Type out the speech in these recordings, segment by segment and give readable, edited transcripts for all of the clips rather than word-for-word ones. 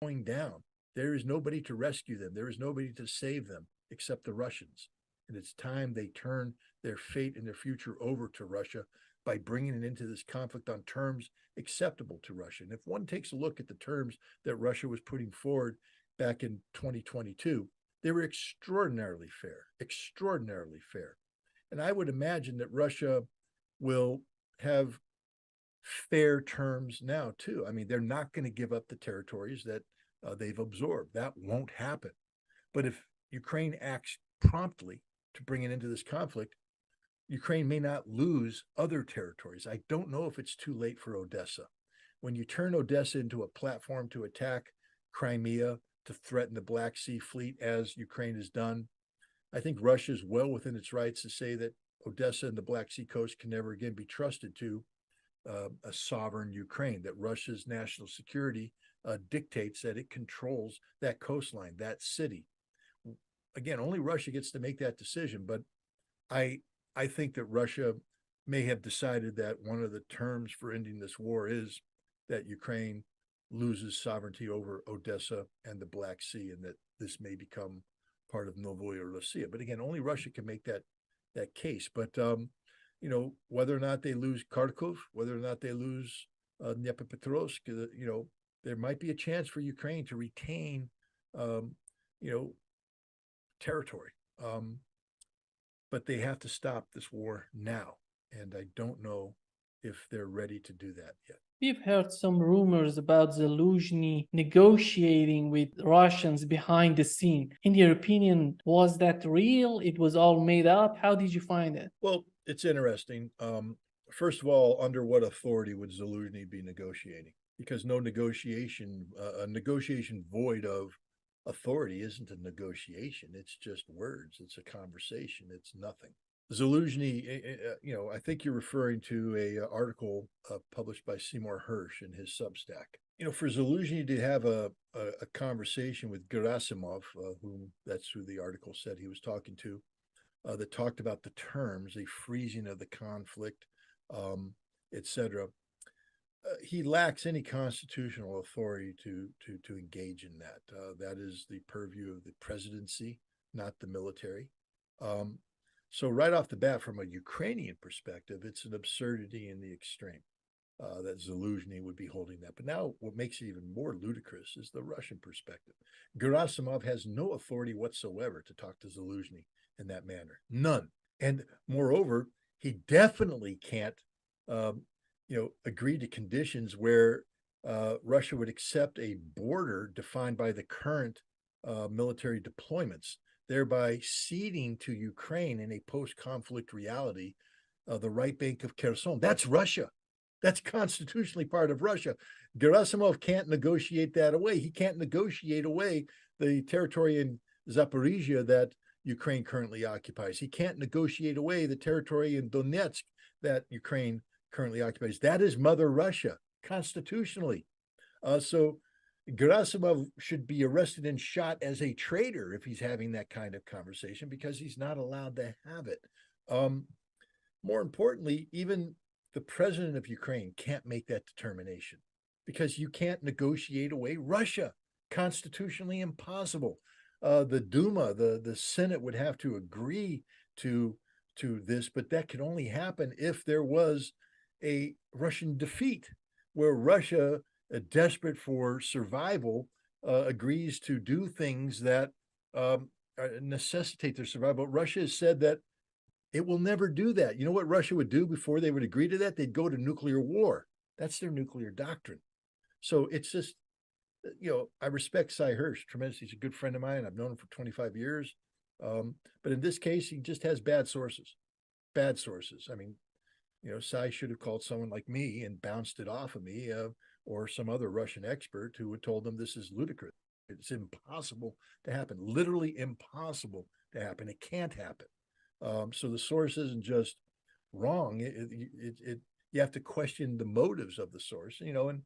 going down. There is nobody to rescue them. There is nobody to save them except the Russians. And it's time they turn their fate and their future over to Russia by bringing it into this conflict on terms acceptable to Russia. And if one takes a look at the terms that Russia was putting forward back in 2022, they were extraordinarily fair, extraordinarily fair. And I would imagine that Russia will have fair terms now, too. I mean, they're not going to give up the territories that they've absorbed. That won't happen. But if Ukraine acts promptly to bring it into this conflict, Ukraine may not lose other territories. I don't know if it's too late for Odessa. When you turn Odessa into a platform to attack Crimea, to threaten the Black Sea Fleet, as Ukraine has done, I think Russia is well within its rights to say that Odessa and the Black Sea coast can never again be trusted to a sovereign Ukraine, that Russia's national security dictates that it controls that coastline, that city. Again, only Russia gets to make that decision, but I think that Russia may have decided that one of the terms for ending this war is that Ukraine loses sovereignty over Odessa and the Black Sea, and that this may become part of Novaya Russia. But again, only Russia can make that case. But whether or not they lose Kharkov, whether or not they lose Dnipropetrovsk, there might be a chance for Ukraine to retain, territory. But they have to stop this war now. And I don't know if they're ready to do that yet. We've heard some rumors about Zelensky negotiating with Russians behind the scene. In your opinion, was that real? It was all made up? How did you find it? Well, it's interesting. First of all, under what authority would Zelensky be negotiating? Because no negotiation, a negotiation void of authority isn't a negotiation. It's just words. It's a conversation. It's nothing. Zelensky, I think you're referring to a article published by Seymour Hersh in his Substack. For Zelensky to have a conversation with Gerasimov, who the article said he was talking to, that talked about the terms, a freezing of the conflict, etc. He lacks any constitutional authority to engage in that. That is the purview of the presidency, not the military. So right off the bat, from a Ukrainian perspective, it's an absurdity in the extreme that Zelensky would be holding that. But now what makes it even more ludicrous is the Russian perspective. Gerasimov has no authority whatsoever to talk to Zelensky in that manner. None. And moreover, he definitely can't, agree to conditions where Russia would accept a border defined by the current military deployments, thereby ceding to Ukraine in a post-conflict reality the right bank of Kherson. That's Russia. That's constitutionally part of Russia. Gerasimov can't negotiate that away. He can't negotiate away the territory in Zaporizhia that Ukraine currently occupies. He can't negotiate away the territory in Donetsk that Ukraine currently occupies. That is Mother Russia, constitutionally. So Gerasimov should be arrested and shot as a traitor if he's having that kind of conversation, because he's not allowed to have it. More importantly, even the president of Ukraine can't make that determination, because you can't negotiate away Russia. Constitutionally impossible. The Duma, the Senate, would have to agree to this, but that could only happen if there was a Russian defeat, where Russia, desperate for survival, agrees to do things that necessitate their survival. Russia has said that it will never do that. You know what Russia would do before they would agree to that? They'd go to nuclear war. That's their nuclear doctrine. So it's just, I respect Cy Hersh tremendously. He's a good friend of mine. I've known him for 25 years. But in this case, he just has bad sources. Bad sources. I mean, Cy should have called someone like me and bounced it off of me, or some other Russian expert who had told them this is ludicrous. It's impossible to happen. Literally impossible to happen. It can't happen. So the source isn't just wrong. You have to question the motives of the source, and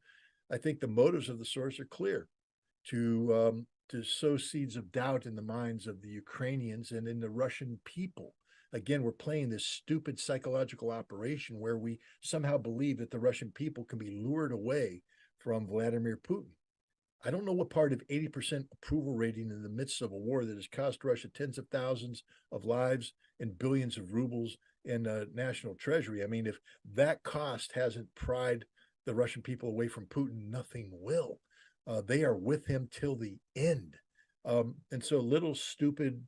I think the motives of the source are clear: to sow seeds of doubt in the minds of the Ukrainians and in the Russian people. Again, we're playing this stupid psychological operation where we somehow believe that the Russian people can be lured away from Vladimir Putin. I don't know what part of 80% approval rating in the midst of a war that has cost Russia tens of thousands of lives and billions of rubles in national treasury. I mean, if that cost hasn't pried the Russian people away from Putin, nothing will. They are with him till the end. And so little stupid,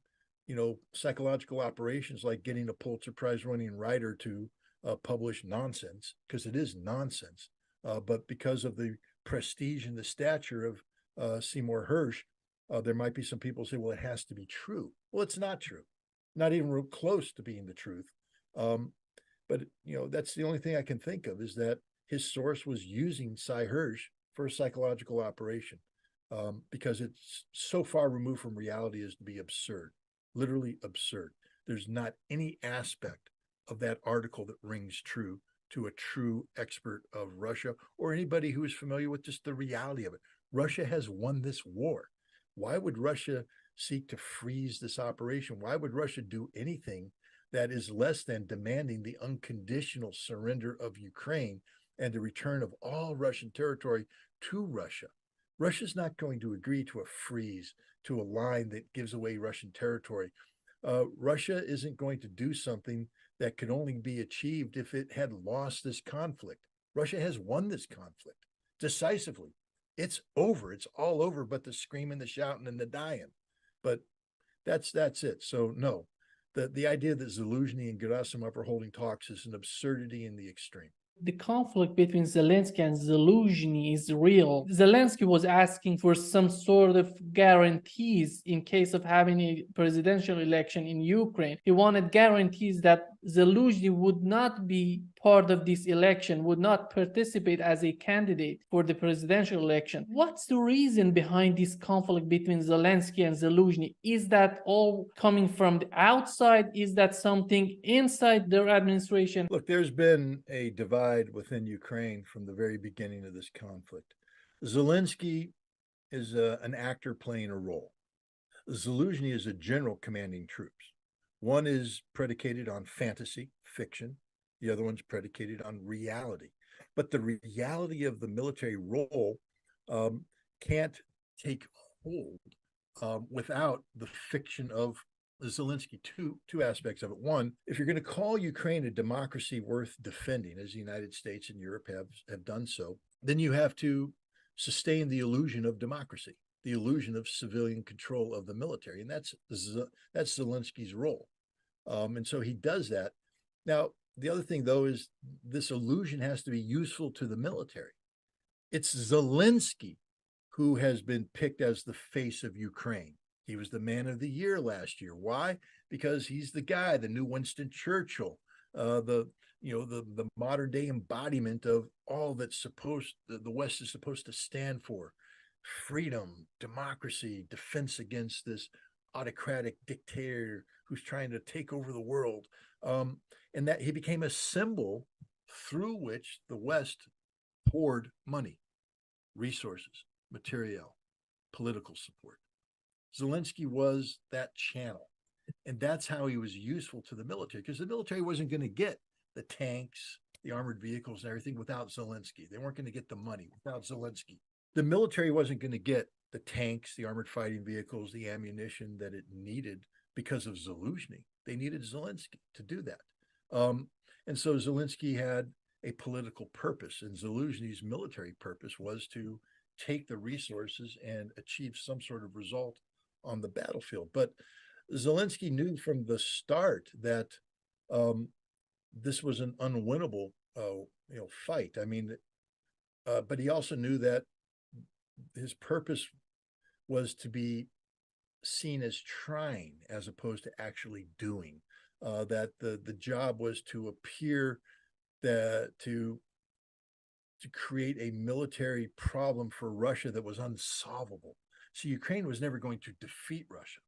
psychological operations like getting a Pulitzer Prize winning writer to publish nonsense, because it is nonsense. But because of the prestige and the stature of Seymour Hersh, there might be some people say, well, it has to be true. Well, it's not true, not even real close to being the truth. But that's the only thing I can think of, is that his source was using Cy Hersh for a psychological operation, because it's so far removed from reality as to be absurd, literally absurd. There's not any aspect of that article that rings true to a true expert of Russia or anybody who is familiar with just the reality of it. Russia has won this war. Why would Russia seek to freeze this operation? Why would Russia do anything that is less than demanding the unconditional surrender of Ukraine and the return of all Russian territory to Russia? Russia's not going to agree to a freeze, to a line that gives away Russian territory. Russia isn't going to do something that could only be achieved if it had lost this conflict. Russia has won this conflict decisively. It's over. It's all over, but the screaming, the shouting, and the dying. But that's it. So no, the idea that Zelensky and Gerasimov are holding talks is an absurdity in the extreme. The conflict between Zelensky and Zelensky is real. Zelensky was asking for some sort of guarantees in case of having a presidential election in Ukraine. He wanted guarantees that Zelensky would not be part of this election, would not participate as a candidate for the presidential election. What's the reason behind this conflict between Zelensky and Zelensky? Is that all coming from the outside? Is that something inside their administration? Look, there's been a divide within Ukraine from the very beginning of this conflict. Zelensky is an actor playing a role. Zelensky is a general commanding troops. One is predicated on fantasy, fiction. The other one's predicated on reality. But the reality of the military role can't take hold without the fiction of Zelensky. Two aspects of it. One, if you're going to call Ukraine a democracy worth defending, as the United States and Europe have done so, then you have to sustain the illusion of democracy, the illusion of civilian control of the military, and that's Zelensky's role. And so he does that. Now, the other thing, though, is this illusion has to be useful to the military. It's Zelensky who has been picked as the face of Ukraine. He was the man of the year last year. Why? Because he's the guy, the new Winston Churchill, the modern day embodiment of all that's the West is supposed to stand for: freedom, democracy, defense against this autocratic dictator who's trying to take over the world. And that he became a symbol through which the West poured money, resources, material, political support. Zelensky was that channel. And that's how he was useful to the military, because the military wasn't going to get the tanks, the armored vehicles, and everything without Zelensky. They weren't going to get the money without Zelensky. The military wasn't going to get the tanks, the armored fighting vehicles, the ammunition that it needed because of Zelensky. They needed Zelensky to do that. And so Zelensky had a political purpose, and Zelensky's military purpose was to take the resources and achieve some sort of result on the battlefield. But Zelensky knew from the start that this was an unwinnable fight. I mean, but he also knew that his purpose was to be seen as trying as opposed to actually doing. That the job was to appear that to create a military problem for Russia that was unsolvable. So Ukraine was never going to defeat Russia.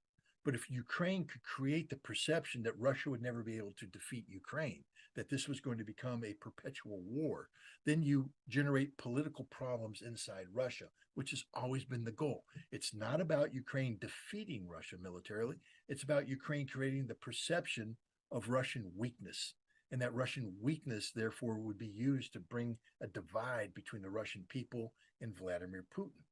But if Ukraine could create the perception that Russia would never be able to defeat Ukraine, that this was going to become a perpetual war, then you generate political problems inside Russia, which has always been the goal. It's not about Ukraine defeating Russia militarily. It's about Ukraine creating the perception of Russian weakness. And that Russian weakness, therefore, would be used to bring a divide between the Russian people and Vladimir Putin.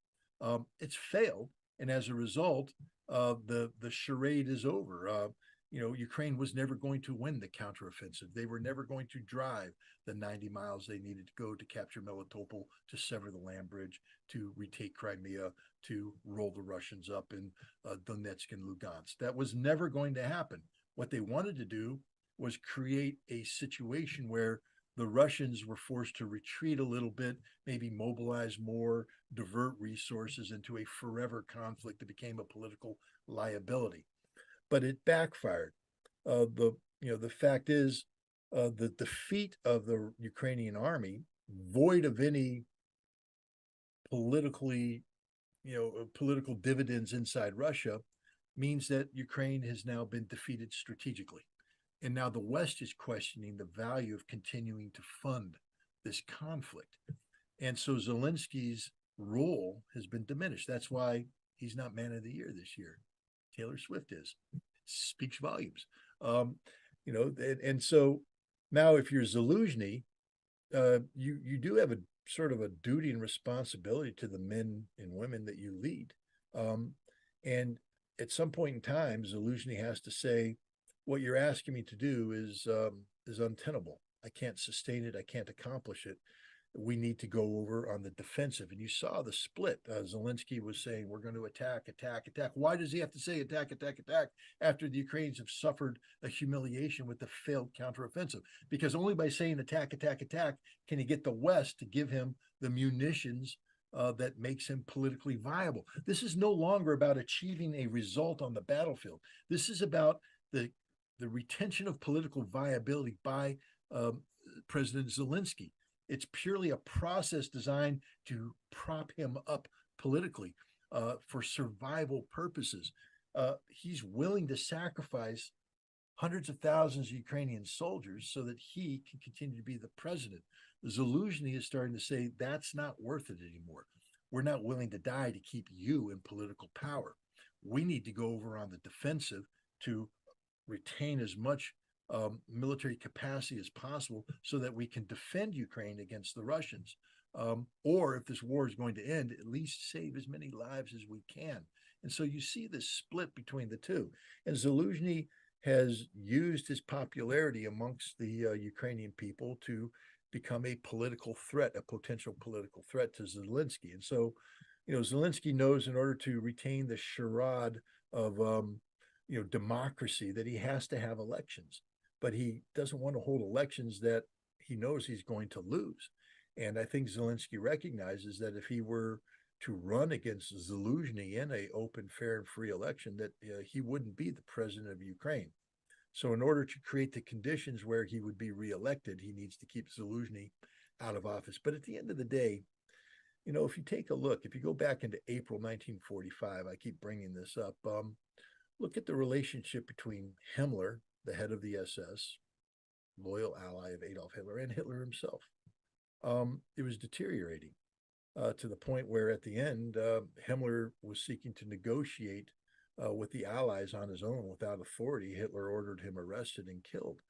It's failed, and as a result, the charade is over. Ukraine was never going to win the counteroffensive. They were never going to drive the 90 miles they needed to go to capture Melitopol, to sever the land bridge, to retake Crimea, to roll the Russians up in Donetsk and Lugansk. That was never going to happen. What they wanted to do was create a situation where the Russians were forced to retreat a little bit, maybe mobilize more, divert resources into a forever conflict that became a political liability. But it backfired. The fact is, the defeat of the Ukrainian army, void of any politically, political dividends inside Russia, means that Ukraine has now been defeated strategically. And now the West is questioning the value of continuing to fund this conflict. And so Zelensky's role has been diminished. That's why he's not Man of the Year this year. Taylor Swift is. It speaks volumes. And so now if you're Zelensky, you do have a sort of a duty and responsibility to the men and women that you lead. And at some point in time, Zelensky has to say, what you're asking me to do is untenable. I can't sustain it. I can't accomplish it. We need to go over on the defensive. And you saw the split. Zelensky was saying, we're going to attack, attack, attack. Why does he have to say attack, attack, attack after the Ukrainians have suffered a humiliation with the failed counteroffensive? Because only by saying attack, attack, attack can he get the West to give him the munitions that makes him politically viable. This is no longer about achieving a result on the battlefield. This is about the retention of political viability by President Zelensky. It's purely a process designed to prop him up politically for survival purposes. He's willing to sacrifice hundreds of thousands of Ukrainian soldiers so that he can continue to be the president. Zelensky is starting to say that's not worth it anymore. We're not willing to die to keep you in political power. We need to go over on the defensive to retain as much military capacity as possible so that we can defend Ukraine against the Russians. Or if this war is going to end, at least save as many lives as we can. And so you see this split between the two. And Zelensky has used his popularity amongst the Ukrainian people to become a political threat, a potential political threat to Zelensky. And so, Zelensky knows in order to retain the charade of democracy that he has to have elections, but he doesn't want to hold elections that he knows he's going to lose. And I think Zelensky recognizes that if he were to run against Zelensky in an open, fair, and free election, that he wouldn't be the president of Ukraine. So in order to create the conditions where he would be reelected, he needs to keep Zelensky out of office. But at the end of the day, if you take a look, if you go back into April 1945, I keep bringing this up, look at the relationship between Himmler, the head of the SS, loyal ally of Adolf Hitler, and Hitler himself. It was deteriorating to the point where at the end, Himmler was seeking to negotiate with the Allies on his own without authority. Hitler ordered him arrested and killed.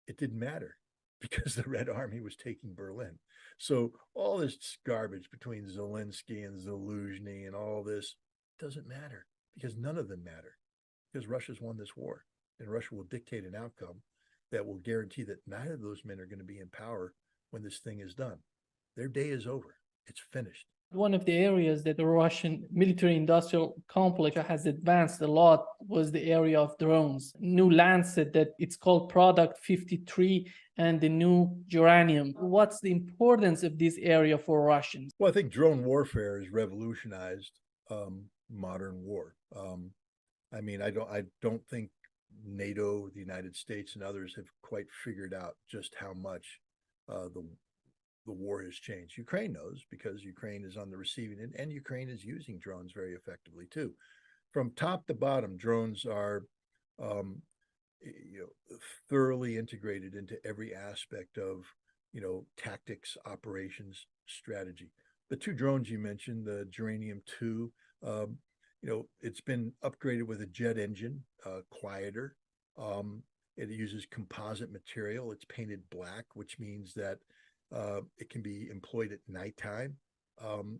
It didn't matter because the Red Army was taking Berlin. So all this garbage between Zelensky and Zelensky and all this doesn't matter because none of them matter because Russia's won this war and Russia will dictate an outcome that will guarantee that neither of those men are going to be in power when this thing is done. Their day is over. It's finished. One of the areas that the Russian military-industrial complex has advanced a lot was the area of drones. New Lancet that it's called Product 53 and the new uranium. What's the importance of this area for Russians? Well, I think drone warfare has revolutionized modern war. I don't think NATO, the United States, and others have quite figured out just how much the war has changed. Ukraine knows because Ukraine is on the receiving end, and Ukraine is using drones very effectively too. From top to bottom, drones are thoroughly integrated into every aspect of tactics, operations, strategy. The two drones you mentioned, the Geranium 2, it's been upgraded with a jet engine, quieter. It uses composite material. It's painted black, which means that It can be employed at nighttime, and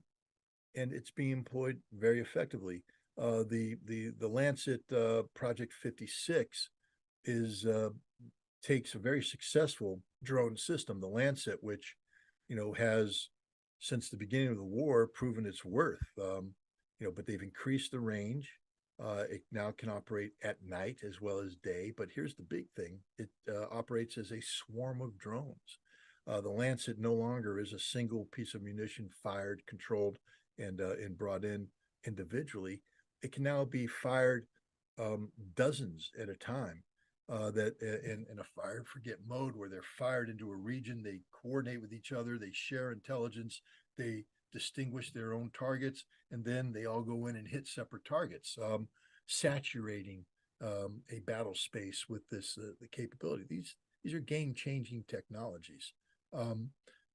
it's being employed very effectively. The Lancet Project 56 is takes a very successful drone system, the Lancet, which has since the beginning of the war proven its worth. But they've increased the range. It now can operate at night as well as day. But here's the big thing: it operates as a swarm of drones. The Lancet no longer is a single piece of munition fired, controlled, and brought in individually. It can now be fired dozens at a time. That in a fire and forget mode, where they're fired into a region, they coordinate with each other, they share intelligence, they distinguish their own targets, and then they all go in and hit separate targets, saturating a battle space with this the capability. These are game-changing technologies.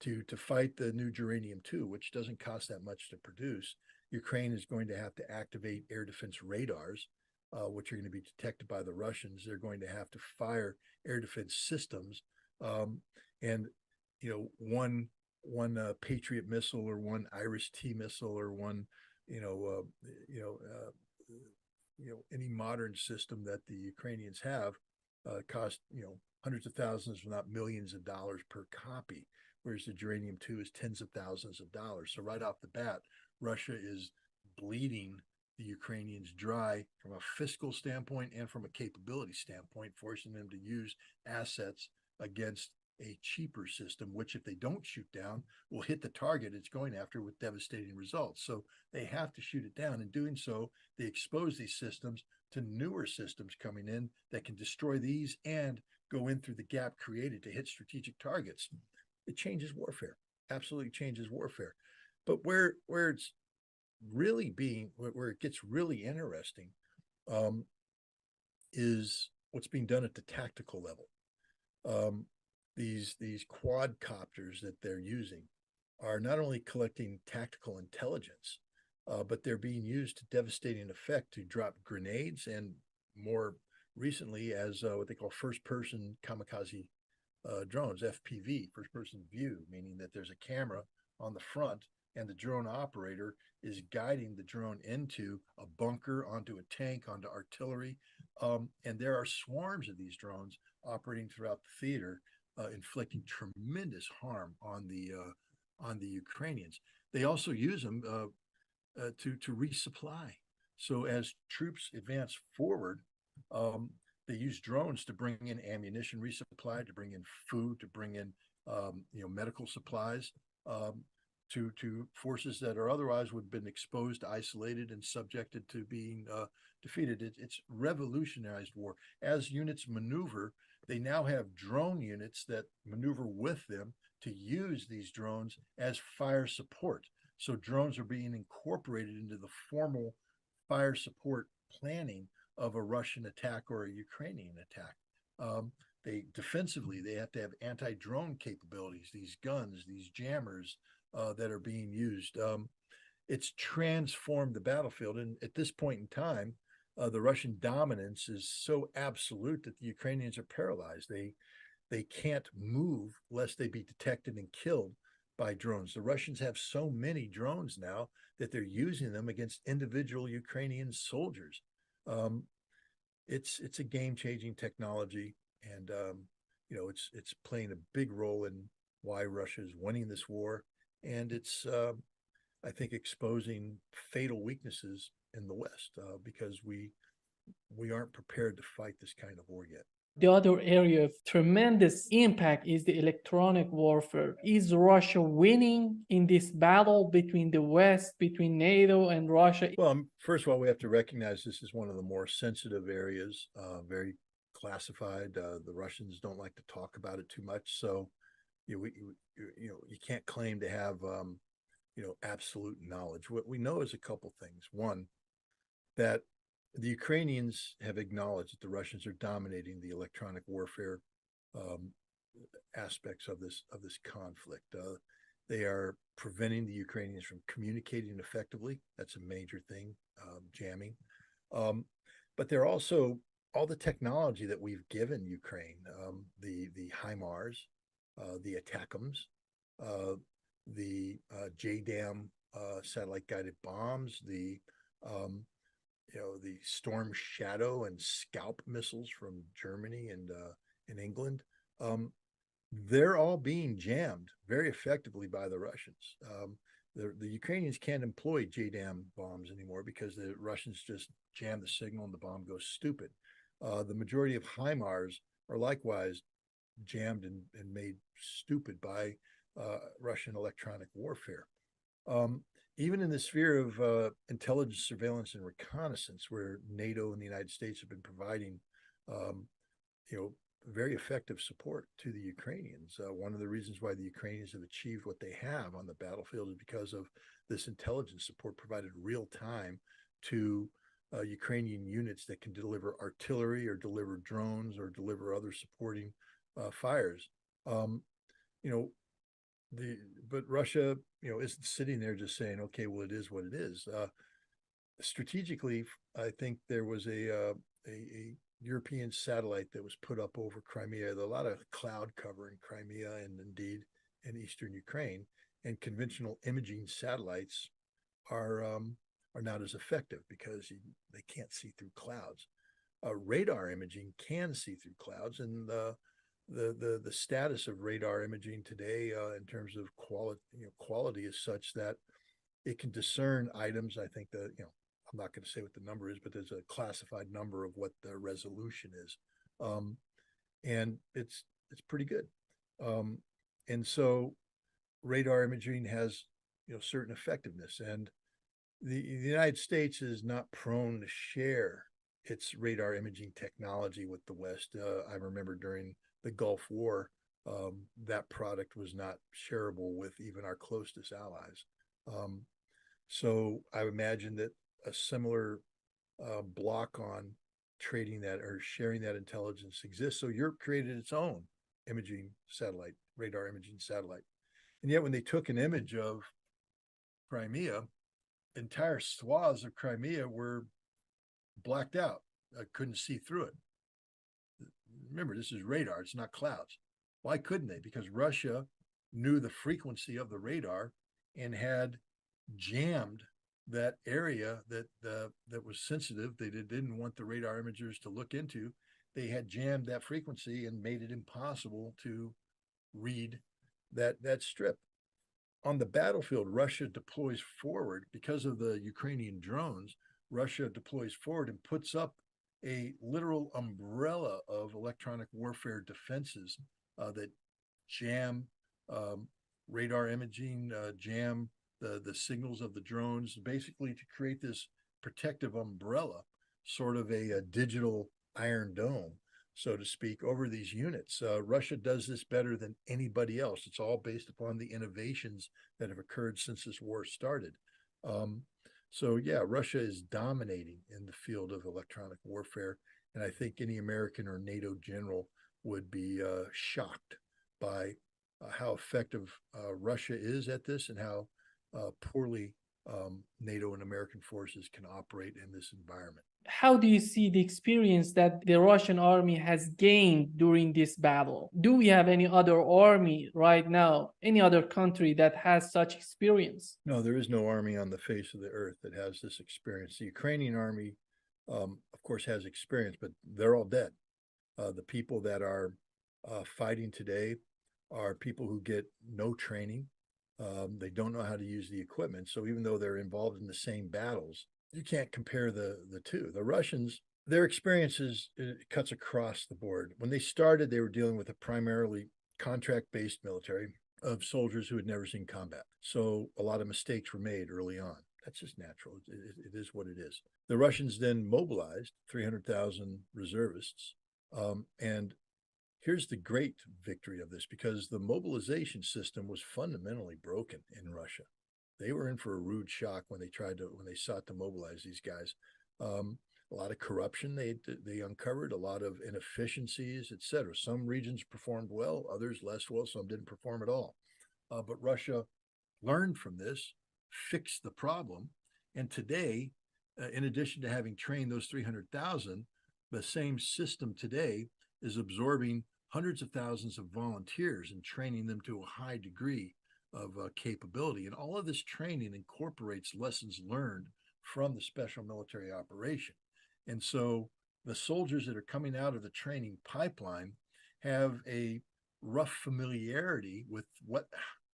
To fight the new Geranium-2, which doesn't cost that much to produce, Ukraine is going to have to activate air defense radars, which are going to be detected by the Russians. They're going to have to fire air defense systems, and one Patriot missile or one Iris-T missile or one any modern system that the Ukrainians have cost hundreds of thousands, if not millions of dollars per copy, whereas the Geranium-2 is tens of thousands of dollars. So right off the bat, Russia is bleeding the Ukrainians dry from a fiscal standpoint and from a capability standpoint, forcing them to use assets against a cheaper system, which if they don't shoot down, will hit the target it's going after with devastating results. So they have to shoot it down. In doing so, they expose these systems to newer systems coming in that can destroy these and go in through the gap created to hit strategic targets. It changes warfare, absolutely changes warfare. But where it's really where it gets really interesting is what's being done at the tactical level. These quadcopters that they're using are not only collecting tactical intelligence, but they're being used to devastating effect to drop grenades, and more recently as what they call first-person kamikaze drones, FPV, first-person view, meaning that there's a camera on the front and the drone operator is guiding the drone into a bunker, onto a tank, onto artillery. And there are swarms of these drones operating throughout the theater, inflicting tremendous harm on the Ukrainians. They also use them to resupply. So as troops advance forward, they use drones to bring in ammunition resupply, to bring in food, to bring in medical supplies, to forces that are otherwise would have been exposed, isolated, and subjected to being defeated. It's revolutionized war. As units maneuver, they now have drone units that maneuver with them to use these drones as fire support. So drones are being incorporated into the formal fire support planning of a Russian attack or a Ukrainian attack. They defensively, they have to have anti-drone capabilities, these guns, these jammers that are being used. It's transformed the battlefield. And at this point in time, the Russian dominance is so absolute that the Ukrainians are paralyzed. They can't move lest they be detected and killed by drones. The Russians have so many drones now that they're using them against individual Ukrainian soldiers. It's a game-changing technology, and it's playing a big role in why Russia is winning this war, and it's I think exposing fatal weaknesses in the West because we aren't prepared to fight this kind of war yet. The other area of tremendous impact is the electronic warfare. Is Russia winning in this battle between the West, between NATO and Russia? Well, first of all, we have to recognize this is one of the more sensitive areas, very classified. The Russians don't like to talk about it too much, so you can't claim to have absolute knowledge. What we know is a couple things. One, that the Ukrainians have acknowledged that the Russians are dominating the electronic warfare aspects of this conflict. They are preventing the Ukrainians from communicating effectively. That's a major thing, jamming. But they're also all the technology that we've given Ukraine, the HIMARS, the ATACMS, JDAM satellite guided bombs, the Storm Shadow and Scalp missiles from Germany and in England. They're all being jammed very effectively by the Russians. The Ukrainians can't employ JDAM bombs anymore because the Russians just jam the signal and the bomb goes stupid. The majority of HIMARS are likewise jammed and made stupid by Russian electronic warfare. Even in the sphere of intelligence, surveillance, and reconnaissance, where NATO and the United States have been providing, very effective support to the Ukrainians. One of the reasons why the Ukrainians have achieved what they have on the battlefield is because of this intelligence support provided real time to Ukrainian units that can deliver artillery or deliver drones or deliver other supporting fires. But Russia, isn't sitting there just saying, okay, well, it is what it is. Strategically, I think there was a European satellite that was put up over Crimea. There's a lot of cloud cover in Crimea and indeed in eastern Ukraine, and conventional imaging satellites are not as effective because they can't see through clouds. Radar imaging can see through clouds, and the status of radar imaging today in terms of quality is such that it can discern items. I think that I'm not going to say what the number is, but there's a classified number of what the resolution is, and it's pretty good. And so radar imaging has certain effectiveness, and the United States is not prone to share its radar imaging technology with the West. I remember during the Gulf War, that product was not shareable with even our closest allies. So I imagine that a similar block on trading that or sharing that intelligence exists. So Europe created its own imaging satellite, radar imaging satellite. And yet when they took an image of Crimea, entire swaths of Crimea were blacked out. I couldn't see through it. Remember, this is radar, it's not clouds. Why couldn't they? Because Russia knew the frequency of the radar and had jammed that area that was sensitive. They didn't want the radar imagers to look into. They had jammed that frequency and made it impossible to read that strip. On the battlefield, Russia deploys forward because of the Ukrainian drones. Russia deploys forward and puts up a literal umbrella of electronic warfare defenses that jam radar imaging, jam the signals of the drones, basically to create this protective umbrella, sort of a digital iron dome, so to speak, over these units. Russia does this better than anybody else. It's all based upon the innovations that have occurred since this war started. So yeah, Russia is dominating in the field of electronic warfare. And I think any American or NATO general would be shocked by how effective Russia is at this and how poorly NATO and American forces can operate in this environment. How do you see the experience that the Russian army has gained during this battle? Do we have any other army right now, any other country that has such experience? No, there is no army on the face of the earth that has this experience. The Ukrainian army, of course, has experience, but they're all dead. The people that are fighting today are people who get no training. They don't know how to use the equipment. So even though they're involved in the same battles, you can't compare the two. The Russians, their experiences cuts across the board. When they started, they were dealing with a primarily contract-based military of soldiers who had never seen combat. So a lot of mistakes were made early on. That's just natural. It is what it is. The Russians then mobilized 300,000 reservists. And here's the great victory of this, because the mobilization system was fundamentally broken in Russia. They were in for a rude shock when they sought to mobilize these guys. A lot of corruption they uncovered, a lot of inefficiencies, etc. Some regions performed well, others less well, some didn't perform at all. But Russia learned from this, fixed the problem, and today, in addition to having trained those 300,000, the same system today is absorbing hundreds of thousands of volunteers and training them to a high degree capability. And all of this training incorporates lessons learned from the special military operation. And so the soldiers that are coming out of the training pipeline have a rough familiarity with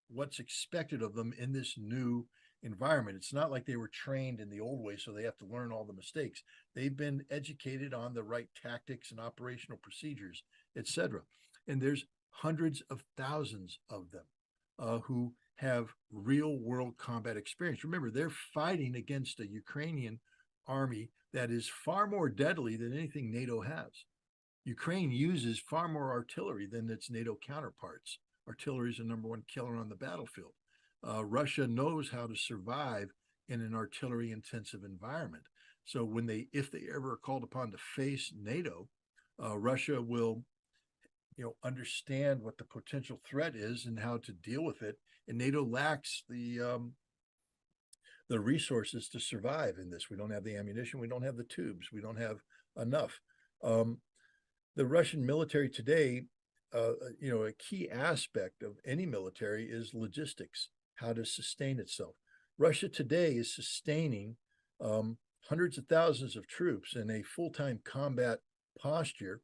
what's expected of them in this new environment. It's not like they were trained in the old way, so they have to learn all the mistakes. They've been educated on the right tactics and operational procedures, etc. And there's hundreds of thousands of them who have real world combat experience. Remember, they're fighting against a Ukrainian army that is far more deadly than anything NATO has. Ukraine uses far more artillery than its NATO counterparts. Artillery is the number one killer on the battlefield. Russia knows how to survive in an artillery intensive environment. So if they ever are called upon to face NATO, Russia will, understand what the potential threat is and how to deal with it. And NATO lacks the resources to survive in this. We don't have the ammunition. We don't have the tubes. We don't have enough. The Russian military today, a key aspect of any military is logistics, how to sustain itself. Russia today is sustaining hundreds of thousands of troops in a full-time combat posture,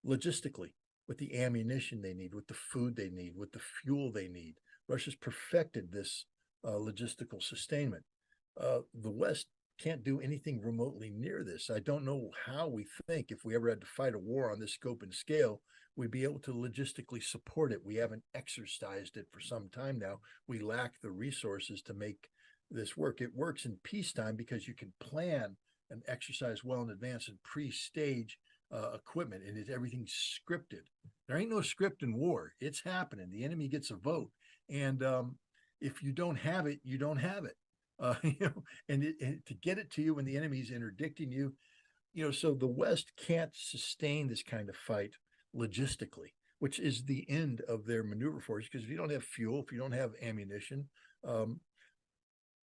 logistically, with the ammunition they need, with the food they need, with the fuel they need. Russia's perfected this logistical sustainment. The West can't do anything remotely near this. I don't know how we think if we ever had to fight a war on this scope and scale, we'd be able to logistically support it. We haven't exercised it for some time now. We lack the resources to make this work. It works in peacetime because you can plan and exercise well in advance and pre-stage equipment, and everything's scripted. There ain't no script in war. It's happening. The enemy gets a vote, and if you don't have it, you don't have it. And to get it to you when the enemy's interdicting you, so the West can't sustain this kind of fight logistically, which is the end of their maneuver force. Because if you don't have fuel, if you don't have ammunition,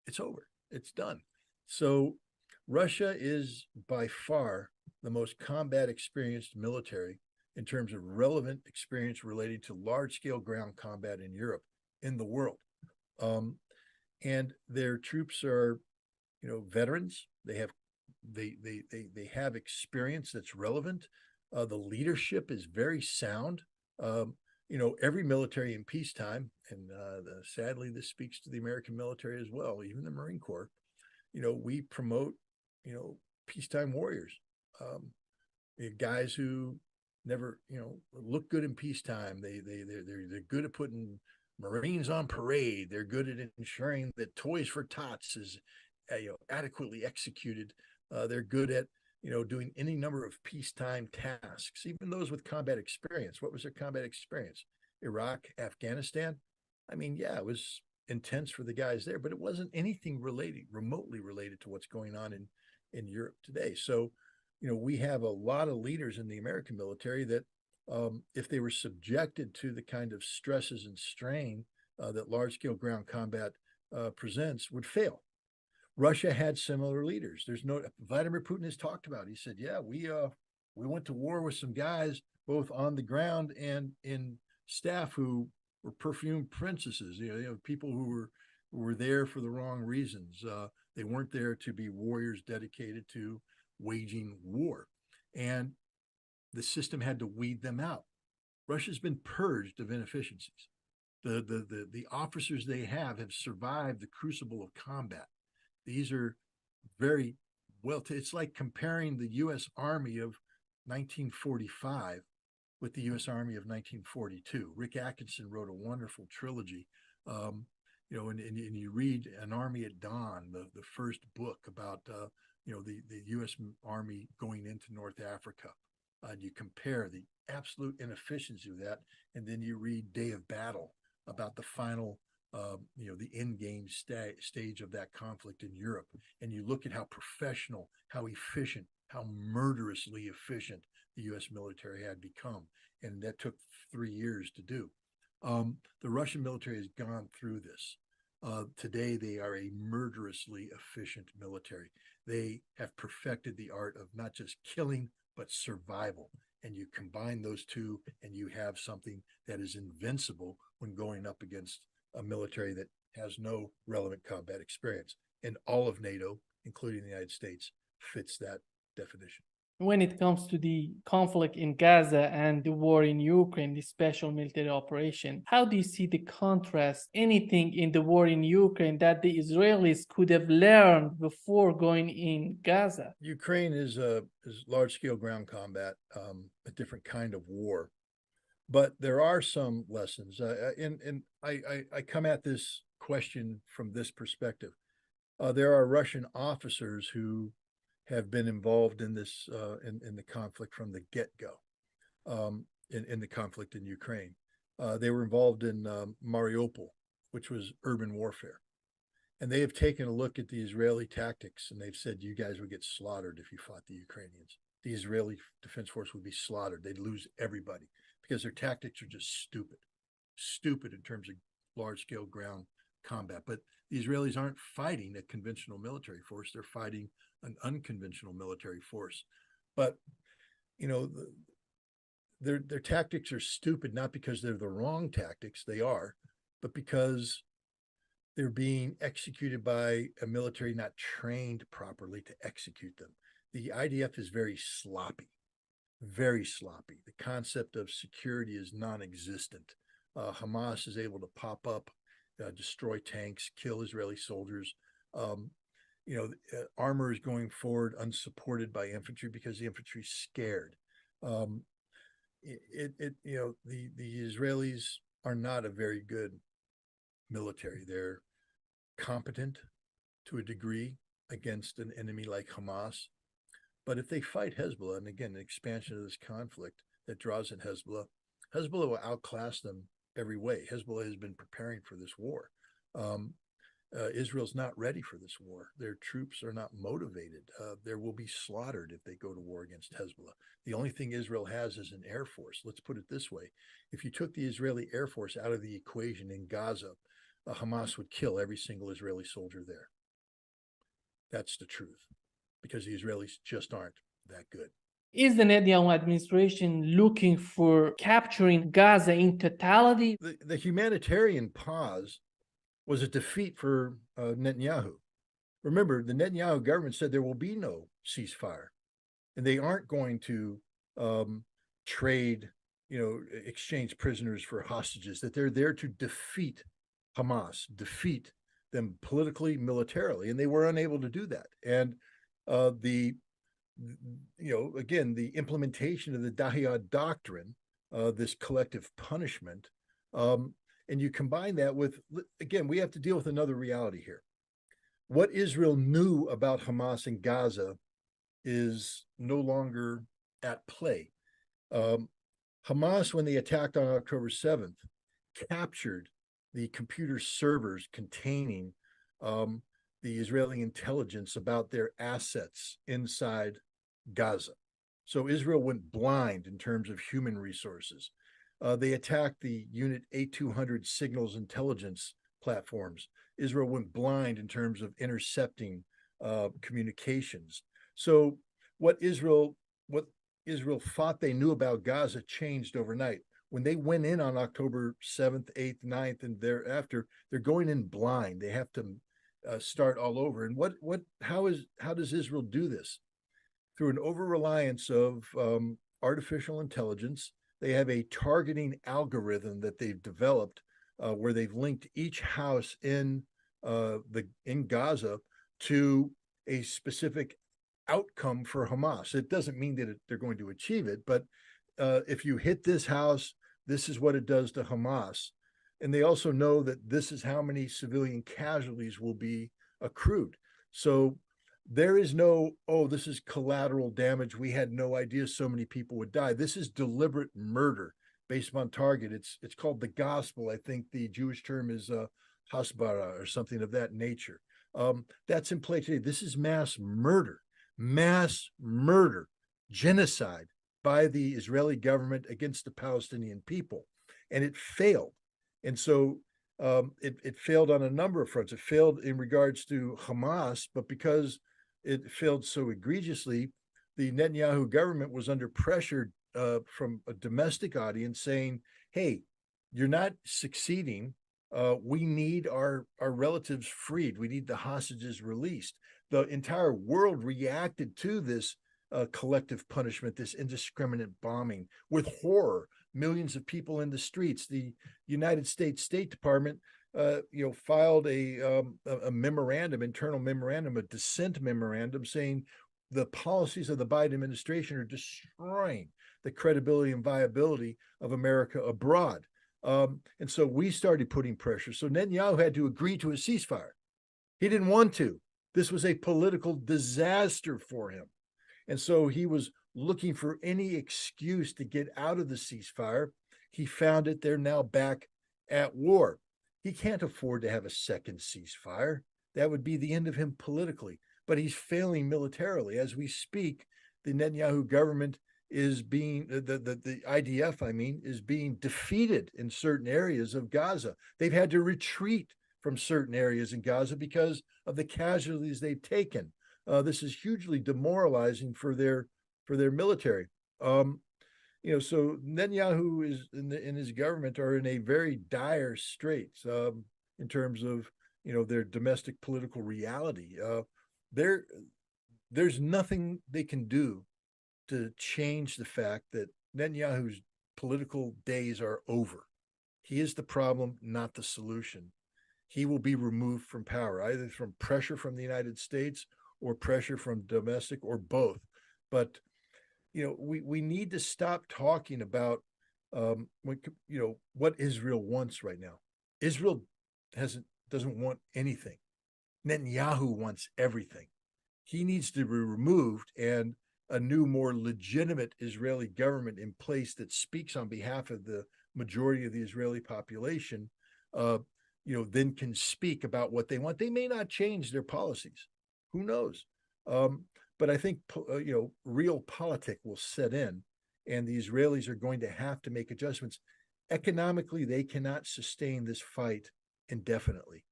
it's over. It's done. So Russia is by far the most combat experienced military in terms of relevant experience related to large scale ground combat in Europe, in the world. And their troops are, veterans. They have experience that's relevant. The leadership is very sound. Every military in peacetime, and sadly, this speaks to the American military as well, even the Marine Corps. We promote, peacetime warriors, guys who never, look good in peacetime. They're good at putting Marines on parade. They're good at ensuring that Toys for Tots is adequately executed. They're good at doing any number of peacetime tasks, even those with combat experience. What was their combat experience? Iraq, Afghanistan. I mean, yeah, it was intense for the guys there, but it wasn't anything remotely related to what's going on in Europe today. So, we have a lot of leaders in the American military that if they were subjected to the kind of stresses and strain that large-scale ground combat presents, would fail. Russia had similar leaders. Vladimir Putin has talked about it. He said, yeah, we went to war with some guys both on the ground and in staff who were perfumed princesses, people who were there for the wrong reasons. They weren't there to be warriors dedicated to waging war. And the system had to weed them out. Russia's been purged of inefficiencies. The officers they have survived the crucible of combat. These are very well. It's like comparing the U.S. Army of 1945 with the U.S. Army of 1942. Rick Atkinson wrote a wonderful trilogy. And you read An Army at Dawn, the first book about the U.S. Army going into North Africa. And you compare the absolute inefficiency of that, and then you read Day of Battle about the final, the end game stage of that conflict in Europe, and you look at how professional, how efficient, how murderously efficient the U.S. military had become, and that took 3 years to do. The Russian military has gone through this. Today, they are a murderously efficient military. They have perfected the art of not just killing, but survival. And you combine those two and you have something that is invincible when going up against a military that has no relevant combat experience. And all of NATO, including the United States, fits that definition. When it comes to the conflict in Gaza and the war in Ukraine, the special military operation, how do you see the contrast? Anything in the war in Ukraine that the Israelis could have learned before going in Gaza? Ukraine is large-scale ground combat, a different kind of war, but there are some lessons. And I come at this question from this perspective. There are Russian officers who have been involved in this in the conflict from the get-go, in the conflict in Ukraine. They were involved in Mariupol, which was urban warfare. And they have taken a look at the Israeli tactics, and they've said, you guys would get slaughtered if you fought the Ukrainians. The Israeli Defense Force would be slaughtered. They'd lose everybody because their tactics are just stupid in terms of large-scale ground combat. But the Israelis aren't fighting a conventional military force. They're fighting an unconventional military force. But, you know, their tactics are stupid, not because they're the wrong tactics, they are, but because they're being executed by a military not trained properly to execute them. The IDF is very sloppy, very sloppy. The concept of security is non-existent. Hamas is able to pop up, destroy tanks, kill Israeli soldiers. Armor is going forward unsupported by infantry because the infantry is scared. The Israelis are not a very good military. They're competent to a degree against an enemy like Hamas. But if they fight Hezbollah, and again, the expansion of this conflict that draws in Hezbollah will outclass them every way. Hezbollah has been preparing for this war. Israel's not ready for this war. Their troops are not motivated. There will be slaughtered if they go to war against Hezbollah. The only thing Israel has is an air force. Let's put it this way. If you took the Israeli air force out of the equation in Gaza, Hamas would kill every single Israeli soldier there. That's the truth, because the Israelis just aren't that good. Is the Netanyahu administration looking for capturing Gaza in totality? The humanitarian pause was a defeat for Netanyahu. Remember, the Netanyahu government said there will be no ceasefire, and they aren't going to trade, exchange prisoners for hostages, that they're there to defeat Hamas, defeat them politically, militarily, and they were unable to do that. And the implementation of the Dahiyat doctrine, this collective punishment, and you combine that with, again, we have to deal with another reality here. What Israel knew about Hamas in Gaza is no longer at play. Hamas, when they attacked on October 7th, captured the computer servers containing the Israeli intelligence about their assets inside Gaza. So Israel went blind in terms of human resources. They attacked the Unit A200 signals intelligence platforms. Israel went blind in terms of intercepting communications. So what Israel thought they knew about Gaza changed overnight. When they went in on October 7th, 8th, 9th, and thereafter, they're going in blind. They have to start all over. And how does Israel do this? Through an over-reliance of artificial intelligence. They have a targeting algorithm that they've developed where they've linked each house in Gaza to a specific outcome for Hamas. It doesn't mean that they're going to achieve it, but if you hit this house, this is what it does to Hamas. And they also know that this is how many civilian casualties will be accrued. So there is no, this is collateral damage. We had no idea so many people would die. This is deliberate murder based upon target. It's called the gospel. I think the Jewish term is hasbara or something of that nature. That's in play today. This is mass murder, genocide by the Israeli government against the Palestinian people. And it failed. And so it failed on a number of fronts. It failed in regards to Hamas, but because it failed so egregiously, the Netanyahu government was under pressure from a domestic audience saying, hey, you're not succeeding We need our relatives freed. We need the hostages released. The entire world reacted to this collective punishment, this indiscriminate bombing, with horror. Millions of people in the streets. The United States State Department, filed a memorandum, internal memorandum, a dissent memorandum, saying the policies of the Biden administration are destroying the credibility and viability of America abroad. And so we started putting pressure. So Netanyahu had to agree to a ceasefire. He didn't want to. This was a political disaster for him. And so he was looking for any excuse to get out of the ceasefire. He found it. They're now back at war. He can't afford to have a second ceasefire. That would be the end of him politically. But he's failing militarily. As we speak, the Netanyahu government is being, the IDF, is being defeated in certain areas of Gaza. They've had to retreat from certain areas in Gaza because of the casualties they've taken. This is hugely demoralizing for their military. So Netanyahu is in his government are in a very dire straits in terms of their domestic political reality. There's nothing they can do to change the fact that Netanyahu's political days are over. He is the problem, not the solution. He will be removed from power, either from pressure from the United States or pressure from domestic, or both. But we need to stop talking about what Israel wants right now. Israel doesn't want anything. Netanyahu wants everything. He needs to be removed, and a new, more legitimate Israeli government in place that speaks on behalf of the majority of the Israeli population, then can speak about what they want. They may not change their policies. Who knows? But I think, real politic will set in, and the Israelis are going to have to make adjustments. Economically, they cannot sustain this fight indefinitely.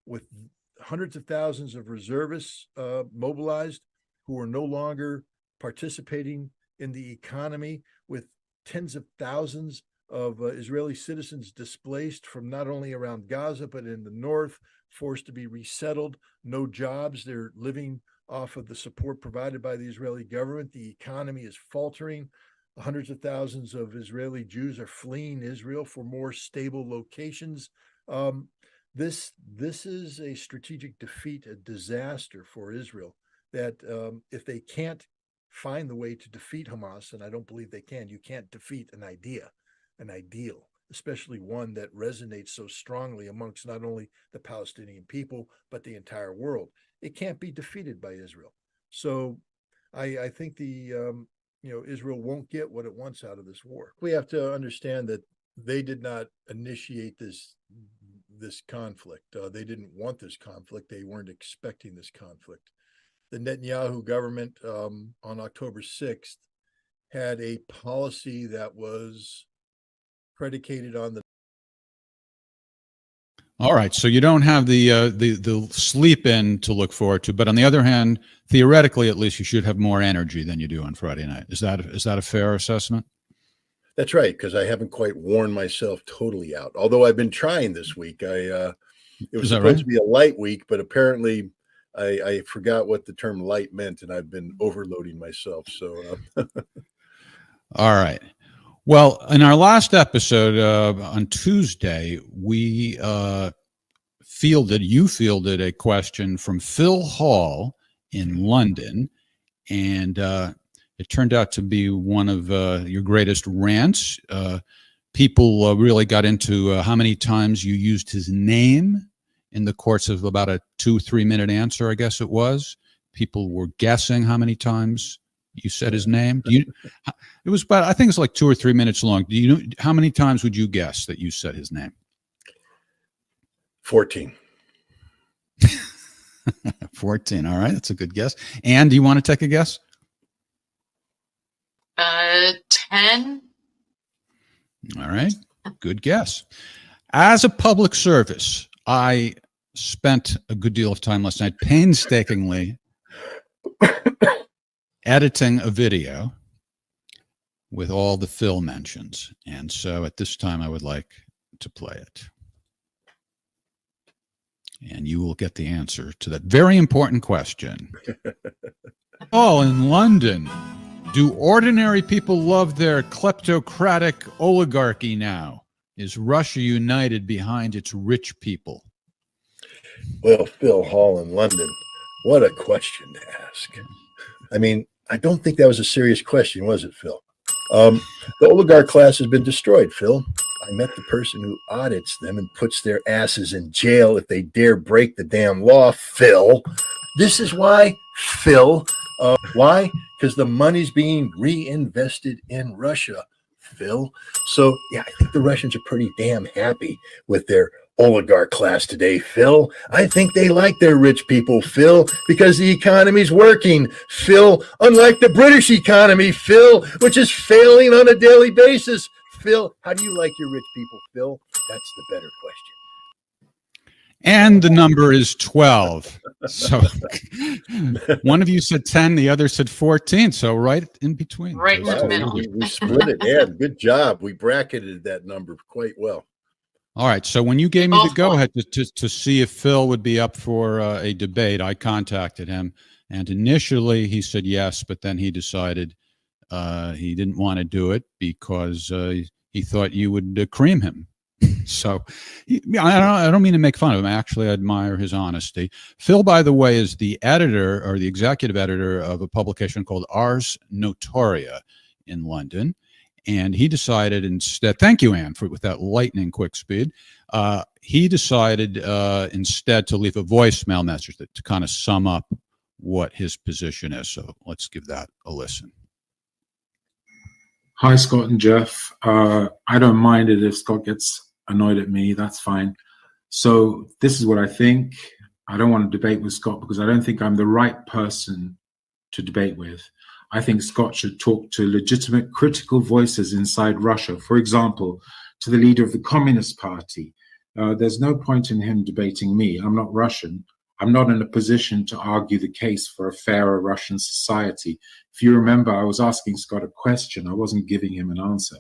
With hundreds of thousands of reservists mobilized who are no longer participating in the economy, with tens of thousands of Israeli citizens displaced from not only around Gaza, but in the north, forced to be resettled, no jobs. They're living off of the support provided by the Israeli government. The economy is faltering. Hundreds of thousands of Israeli Jews are fleeing Israel for more stable locations. This is a strategic defeat, a disaster for Israel, that if they can't find the way to defeat Hamas, and I don't believe they can, you can't defeat an ideal, especially one that resonates so strongly amongst not only the Palestinian people, but the entire world. It can't be defeated by Israel. So I think Israel won't get what it wants out of this war. We have to understand that they did not initiate this conflict. They didn't want this conflict. They weren't expecting this conflict. The Netanyahu government on October 6th had a policy that was predicated on the. All right, so you don't have the sleep in to look forward to, but on the other hand, theoretically, at least, you should have more energy than you do on Friday night. Is that a fair assessment? That's right, because I haven't quite worn myself totally out. Although I've been trying this week. It was supposed to be a light week, but apparently I forgot what the term light meant, and I've been overloading myself. So, all right. Well, in our last episode on Tuesday, you fielded a question from Phil Hall in London, and it turned out to be one of your greatest rants. People really got into how many times you used his name in the course of about a 2-3 minute answer, I guess it was. People were guessing how many times you said his name. It was about, I think it's like 2 or 3 minutes long. Do you know how many times would you guess that you said his name? 14. 14. All right. That's a good guess. Anne, do you want to take a guess? 10. All right. Good guess. As a public service, I spent a good deal of time last night painstakingly editing a video with all the Phil mentions. And so at this time, I would like to play it. And you will get the answer to that very important question. Oh, in London, do ordinary people love their kleptocratic oligarchy now? Is Russia united behind its rich people? Well, Phil Hall in London, what a question to ask. I mean, I don't think that was a serious question, was it, Phil? The oligarch class has been destroyed, Phil. I met the person who audits them and puts their asses in jail if they dare break the damn law, Phil. This is why, Phil. Why? Because the money's being reinvested in Russia, Phil. So, yeah, I think the Russians are pretty damn happy with their oligarch class today, Phil. I think they like their rich people, Phil, because the economy's working, Phil, unlike the British economy, Phil, which is failing on a daily basis. Phil, how do you like your rich people, Phil? That's the better question. And the number is 12. So one of you said 10, the other said 14. So right in between. Right in the middle. We split it. Yeah, good job. We bracketed that number quite well. All right. So when you gave me the go-ahead to see if Phil would be up for a debate, I contacted him. And initially he said yes, but then he decided he didn't want to do it because he thought you would cream him. So I don't mean to make fun of him. I actually admire his honesty. Phil, by the way, is the editor or the executive editor of a publication called Ars Notoria in London. And he decided instead, thank you, Anne, with that lightning quick speed. He decided instead to leave a voicemail message to kind of sum up what his position is. So let's give that a listen. Hi, Scott and Jeff. I don't mind it if Scott gets annoyed at me. That's fine. So this is what I think. I don't want to debate with Scott because I don't think I'm the right person to debate with. I think Scott should talk to legitimate critical voices inside Russia. For example, to the leader of the Communist Party. There's no point in him debating me. I'm not Russian. I'm not in a position to argue the case for a fairer Russian society. If you remember, I was asking Scott a question. I wasn't giving him an answer.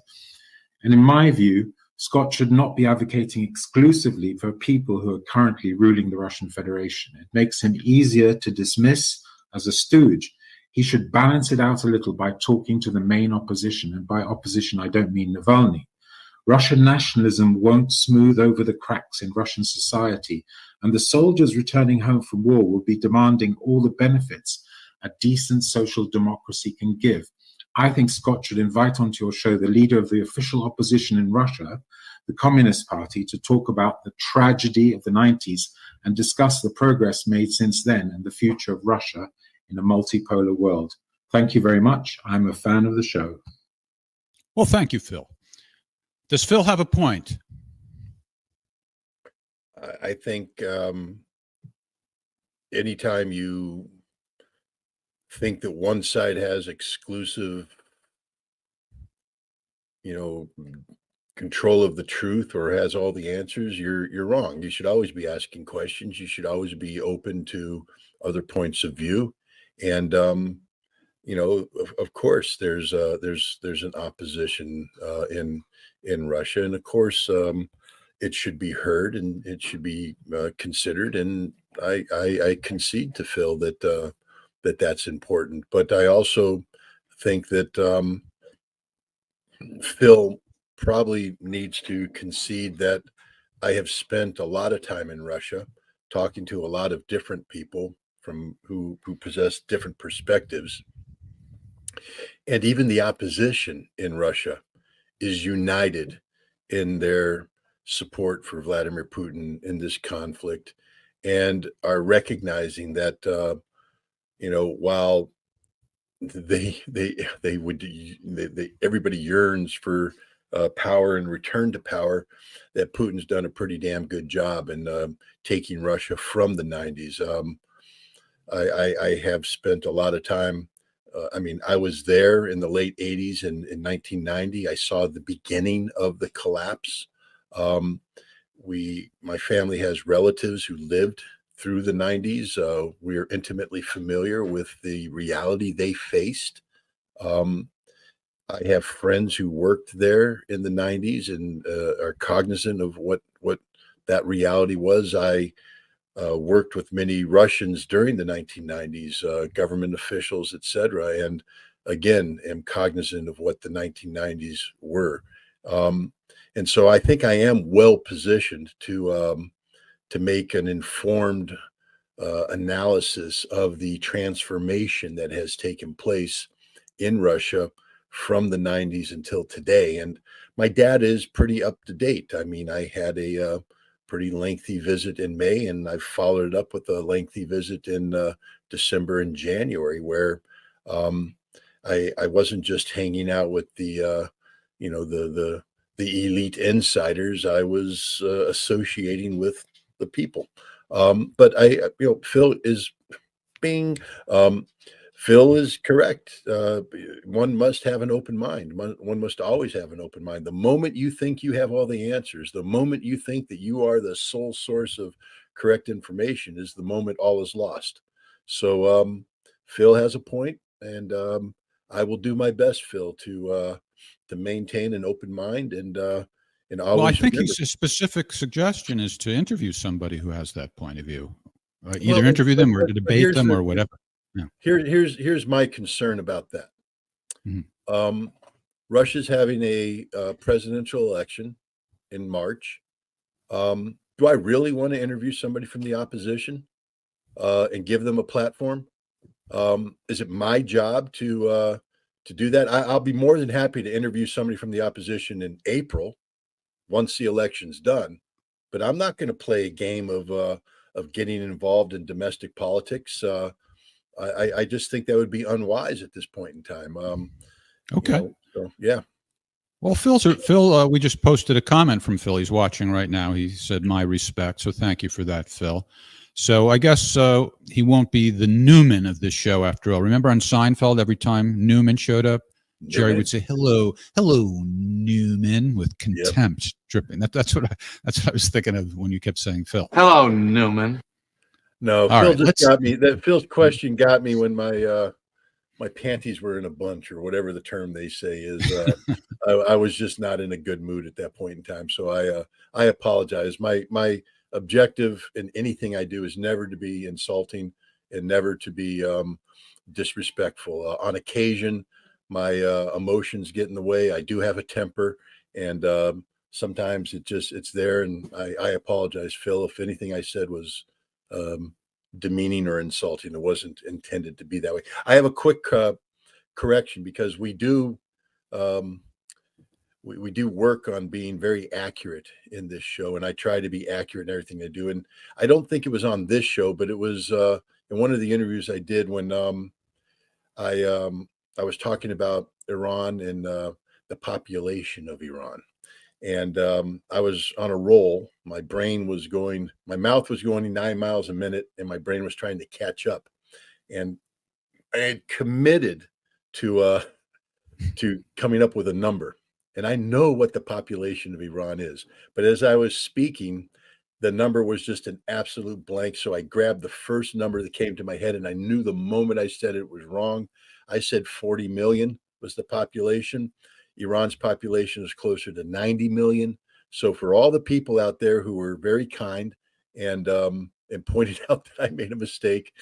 And in my view, Scott should not be advocating exclusively for people who are currently ruling the Russian Federation. It makes him easier to dismiss as a stooge. He should balance it out a little by talking to the main opposition. And by opposition, I don't mean Navalny. Russian nationalism won't smooth over the cracks in Russian society, and the soldiers returning home from war will be demanding all the benefits a decent social democracy can give. I think Scott should invite onto your show the leader of the official opposition in Russia, the Communist Party, to talk about the tragedy of the 90s and discuss the progress made since then and the future of Russia in a multipolar world. Thank you very much. I'm a fan of the show. Well, thank you, Phil. Does Phil have a point? I think anytime you think that one side has exclusive, control of the truth or has all the answers, you're wrong. You should always be asking questions. You should always be open to other points of view. And of course, there's an opposition in Russia, and of course, it should be heard and it should be considered. And I concede to Phil that that's important. But I also think that Phil probably needs to concede that I have spent a lot of time in Russia talking to a lot of different people from who possess different perspectives. And even the opposition in Russia is united in their support for Vladimir Putin in this conflict, and are recognizing that while everybody yearns for power and return to power, that Putin's done a pretty damn good job in taking Russia from the 90s. I have spent a lot of time. I was there in the late 80s and in 1990. I saw the beginning of the collapse. My family has relatives who lived through the 90s. We're intimately familiar with the reality they faced. I have friends who worked there in the 90s and are cognizant of what that reality was. I worked with many Russians during the 1990s, government officials, etc., and again am cognizant of what the 1990s were. And so I think I am well positioned to make an informed analysis of the transformation that has taken place in Russia from the 90s until today. And my data is pretty up to date. I mean, I had a pretty lengthy visit in May, and I've followed it up with a lengthy visit in December and January, where I wasn't just hanging out with the elite insiders. I was associating with the people. But Phil is Phil is correct. One must have an open mind. One must always have an open mind. The moment you think you have all the answers, the moment you think that you are the sole source of correct information, is the moment all is lost. So Phil has a point, and I will do my best, Phil, to maintain an open mind and always. Well, I think his specific suggestion is to interview somebody who has that point of view, either interview them or to debate them or whatever. Yeah. Here's my concern about that. Mm-hmm. Russia's having a presidential election in March. Do I really want to interview somebody from the opposition and give them a platform? Is it my job to do that? I'll be more than happy to interview somebody from the opposition in April, once the election's done. But I'm not going to play a game of getting involved in domestic politics. I just think that would be unwise at this point in time. Okay. So, yeah. Well, Phil, we just posted a comment from Phil. He's watching right now. He said, "My respect." So thank you for that, Phil. So I guess he won't be the Newman of this show after all. Remember on Seinfeld, every time Newman showed up, Jerry would say, "Hello, Newman," with contempt dripping. That's what I was thinking of when you kept saying Phil. Hello, Newman. No, Phil just got me. That Phil's question got me when my panties were in a bunch, or whatever the term they say is. I was just not in a good mood at that point in time, so I apologize. My objective in anything I do is never to be insulting and never to be disrespectful. On occasion, my emotions get in the way. I do have a temper, and sometimes it's there, and I apologize, Phil, if anything I said was demeaning or insulting. It wasn't intended to be that way. I have a quick correction, because we do work on being very accurate in this show, and I try to be accurate in everything I do. And I don't think it was on this show, but it was in one of the interviews I did when I was talking about Iran and the population of Iran. And I was on a roll. My mouth was going 9 miles a minute, and my brain was trying to catch up. And I had committed to coming up with a number. And I know what the population of Iran is. But as I was speaking, the number was just an absolute blank. So I grabbed the first number that came to my head, and I knew the moment I said it was wrong. I said 40 million was the population. Iran's population is closer to 90 million. So for all the people out there who were very kind and pointed out that I made a mistake,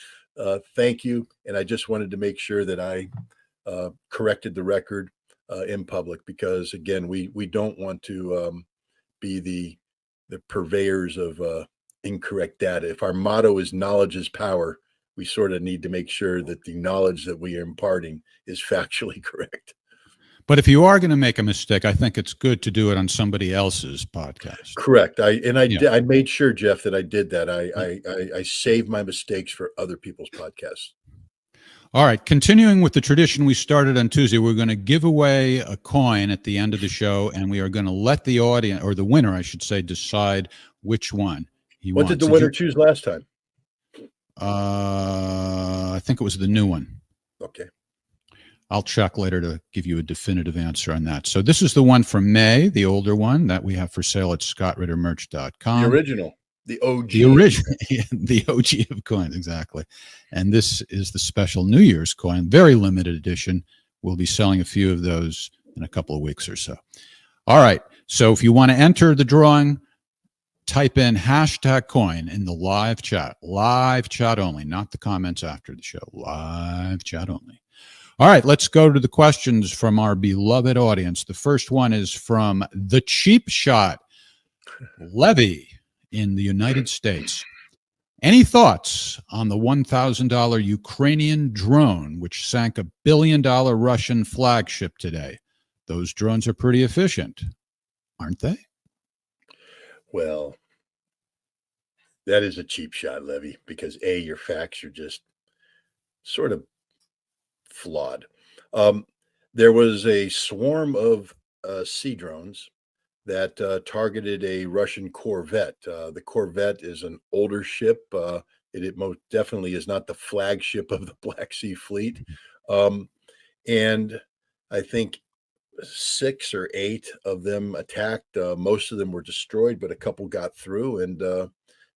thank you. And I just wanted to make sure that I corrected the record in public, because again, we don't want to be the purveyors of incorrect data. If our motto is knowledge is power, we sort of need to make sure that the knowledge that we are imparting is factually correct. But if you are going to make a mistake, I think it's good to do it on somebody else's podcast. Correct. I made sure, Jeff, that I did that. I saved my mistakes for other people's podcasts. All right. Continuing with the tradition we started on Tuesday, we're going to give away a coin at the end of the show, and we are going to let the audience, or the winner, I should say, decide which one he wants. What did the winner choose last time? I think it was the new one. Okay. I'll check later to give you a definitive answer on that. So this is the one from May, the older one that we have for sale at scottrittermerch.com. The original, the OG. The original, the OG of coins, exactly. And this is the special New Year's coin, very limited edition. We'll be selling a few of those in a couple of weeks or so. All right. So if you want to enter the drawing, type in hashtag coin in the live chat only, not the comments after the show, live chat only. All right, let's go to the questions from our beloved audience. The first one is from the Cheap Shot, Levy in the United States. Any thoughts on the $1,000 Ukrainian drone, which sank a $1 billion Russian flagship today? Those drones are pretty efficient, aren't they? Well, that is a cheap shot, Levy, because A, your facts are just sort of flawed. There was a swarm of sea drones that targeted a Russian corvette. The corvette is an older ship. It most definitely is not the flagship of the Black Sea Fleet. And I think 6 or 8 of them attacked. Most of them were destroyed, but a couple got through and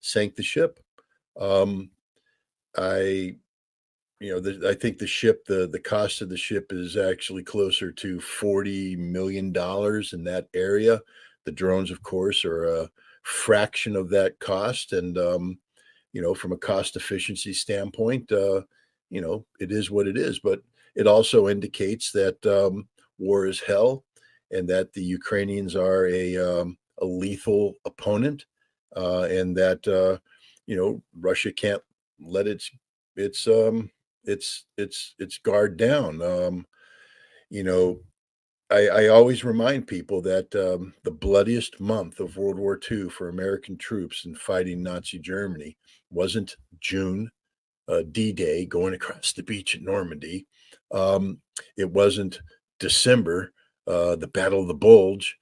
sank the ship. I think the ship, the cost of the ship is actually closer to $40 million in that area. The drones, of course, are a fraction of that cost. And, from a cost efficiency standpoint, it is what it is. But it also indicates that war is hell and that the Ukrainians are a lethal opponent, and that, Russia can't let its guard down. I always remind people that the bloodiest month of World War II for American troops in fighting Nazi Germany wasn't June, D-Day, going across the beach at Normandy. It wasn't December, the Battle of the Bulge,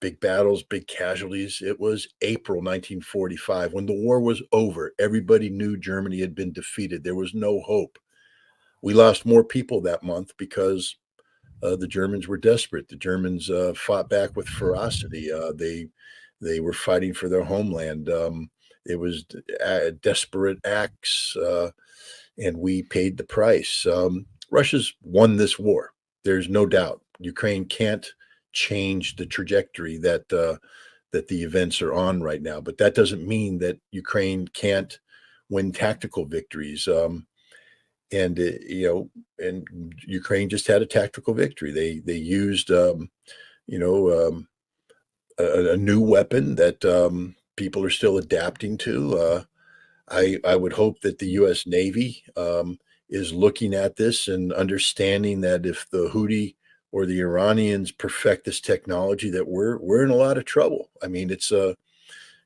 big battles, big casualties. It was April 1945 when the war was over. Everybody knew Germany had been defeated. There was no hope. We lost more people that month because the Germans were desperate. The Germans fought back with ferocity. They were fighting for their homeland. It was desperate acts, and we paid the price. Russia's won this war. There's no doubt. Ukraine can't change the trajectory that the events are on right now. But that doesn't mean that Ukraine can't win tactical victories. And Ukraine just had a tactical victory. They used a new weapon that people are still adapting to. I would hope that the U.S. Navy is looking at this and understanding that if the Houthi or the Iranians perfect this technology, that we're in a lot of trouble. I mean, it's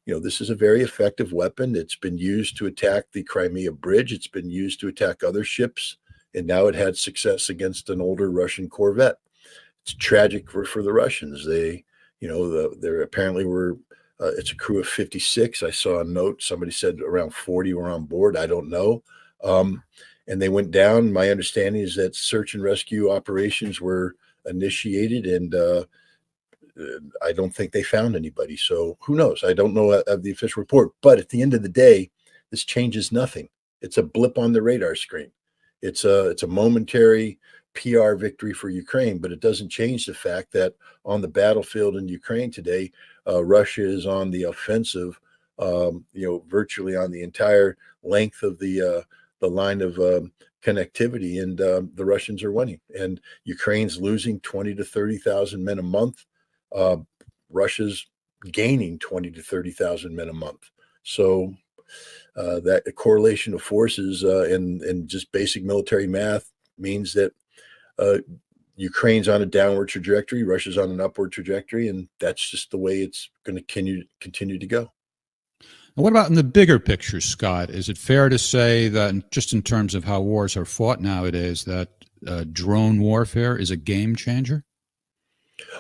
this is a very effective weapon. It's been used to attack the Crimea Bridge. It's been used to attack other ships, and now it had success against an older Russian corvette. It's tragic for the Russians. They, there apparently were. It's a crew of 56. I saw a note. Somebody said around 40 were on board. I don't know. And they went down. My understanding is that search and rescue operations were initiated, and I don't think they found anybody. So who knows? I don't know of the official report. But at the end of the day, this changes nothing. It's a blip on the radar screen. It's a momentary PR victory for Ukraine, but it doesn't change the fact that on the battlefield in Ukraine today, Russia is on the offensive, virtually on the entire length of the line of connectivity, and the Russians are winning. And Ukraine's losing 20 to 30,000 men a month. Russia's gaining 20 to 30,000 men a month. So that correlation of forces and just basic military math means that Ukraine's on a downward trajectory, Russia's on an upward trajectory, and that's just the way it's going to continue to go. And what about in the bigger picture, Scott? Is it fair to say that just in terms of how wars are fought nowadays, that drone warfare is a game changer?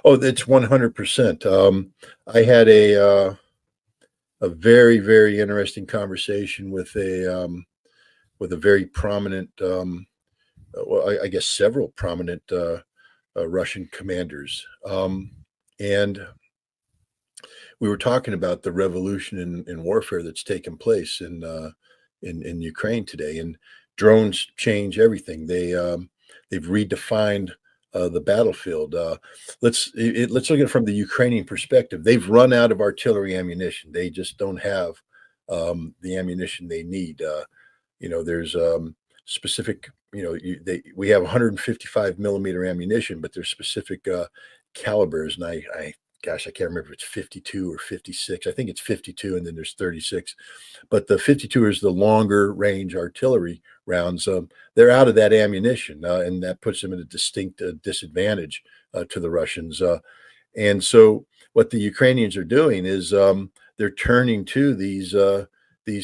Oh, it's 100%. I had a very, very interesting conversation with a very prominent, I guess several prominent Russian commanders, and we were talking about the revolution in warfare that's taken place in Ukraine today, and drones change everything. They've redefined the battlefield. Let's look at it from the Ukrainian perspective. They've run out of artillery ammunition. They just don't have the ammunition they need. There's specific. We have 155 millimeter ammunition, but there's specific calibers, and gosh, I can't remember if it's 52 or 56. I think it's 52, and then there's 36. But the 52 is the longer range artillery rounds. They're out of that ammunition, and that puts them at a distinct disadvantage to the Russians. And so, what the Ukrainians are doing is they're turning to these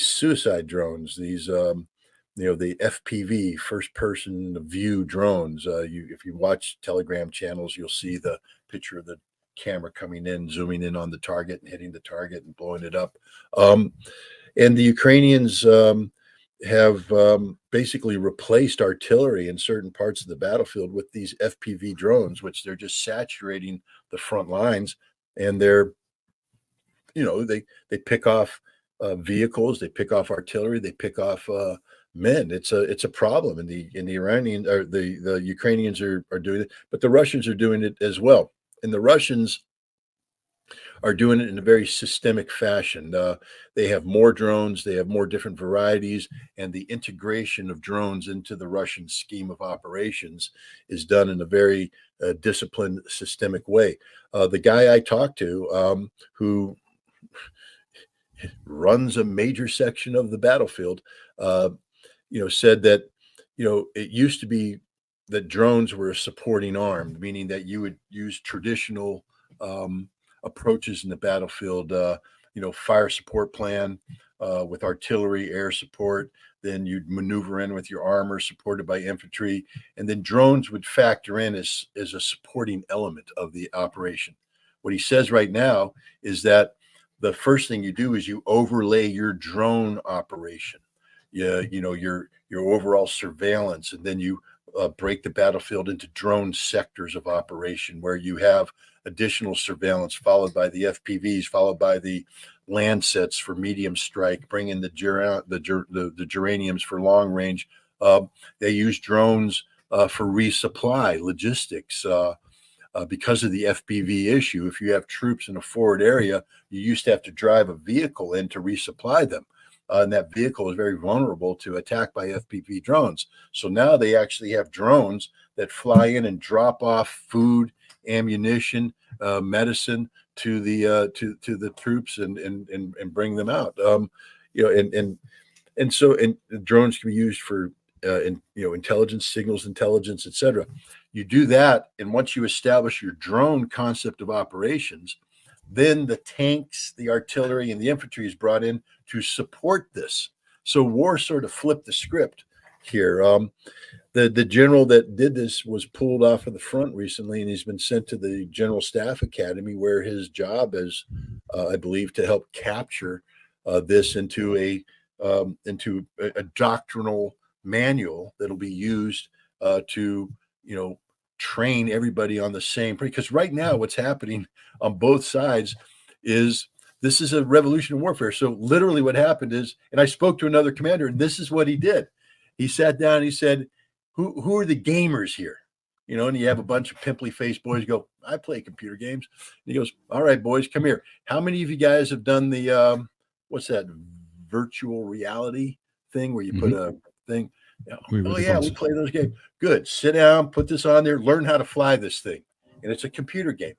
suicide drones, these the FPV, first person view drones. If you watch Telegram channels, you'll see the picture of the camera coming in, zooming in on the target and hitting the target and blowing it up. And the Ukrainians have basically replaced artillery in certain parts of the battlefield with these FPV drones, which they're just saturating the front lines, and they're, they pick off vehicles, they pick off artillery, they pick off men. It's a problem, and the Iranian or the Ukrainians are doing it, but the Russians are doing it as well. And the Russians are doing it in a very systemic fashion. They have more drones, they have more different varieties, and the integration of drones into the Russian scheme of operations is done in a very disciplined, systemic way. The guy I talked to, who runs a major section of the battlefield, said that, it used to be that drones were a supporting arm, meaning that you would use traditional approaches in the battlefield, fire support plan with artillery, air support. Then you'd maneuver in with your armor supported by infantry. And then drones would factor in as a supporting element of the operation. What he says right now is that the first thing you do is you overlay your drone operation, your overall surveillance, and then you break the battlefield into drone sectors of operation where you have additional surveillance, followed by the FPVs, followed by the land sets for medium strike, bring in the geraniums for long range. They use drones for resupply, logistics. Because of the FPV issue, if you have troops in a forward area, you used to have to drive a vehicle in to resupply them. And that vehicle is very vulnerable to attack by FPV drones. So now they actually have drones that fly in and drop off food, ammunition, medicine to the troops and bring them out. So drones can be used for intelligence, signals intelligence, etc. You do that, and once you establish your drone concept of operations, then the tanks, the artillery, and the infantry is brought in to support this. So war sort of flipped the script here. The general that did this was pulled off of the front recently, and he's been sent to the General Staff Academy, where his job is, I believe, to help capture this into a doctrinal manual that'll be used to train everybody on the same. Because right now, what's happening on both sides is this is a revolution in warfare. So literally, what happened is, and I spoke to another commander, and this is what he did. He sat down and he said, who are the gamers here? And you have a bunch of pimply faced boys go, I play computer games. And he goes, all right, boys, come here. How many of you guys have done the, what's that, virtual reality thing where you put a thing? We play those games. Good. Sit down, put this on there, learn how to fly this thing. And it's a computer game.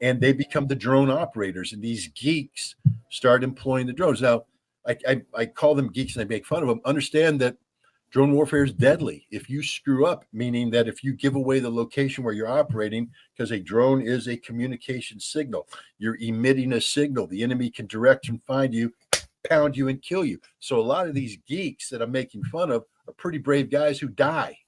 And they become the drone operators. And these geeks start employing the drones. Now, I call them geeks and I make fun of them. Understand that drone warfare is deadly. If you screw up, meaning that if you give away the location where you're operating, because a drone is a communication signal, you're emitting a signal. The enemy can direct and find you, pound you, and kill you. So a lot of these geeks that I'm making fun of are pretty brave guys who die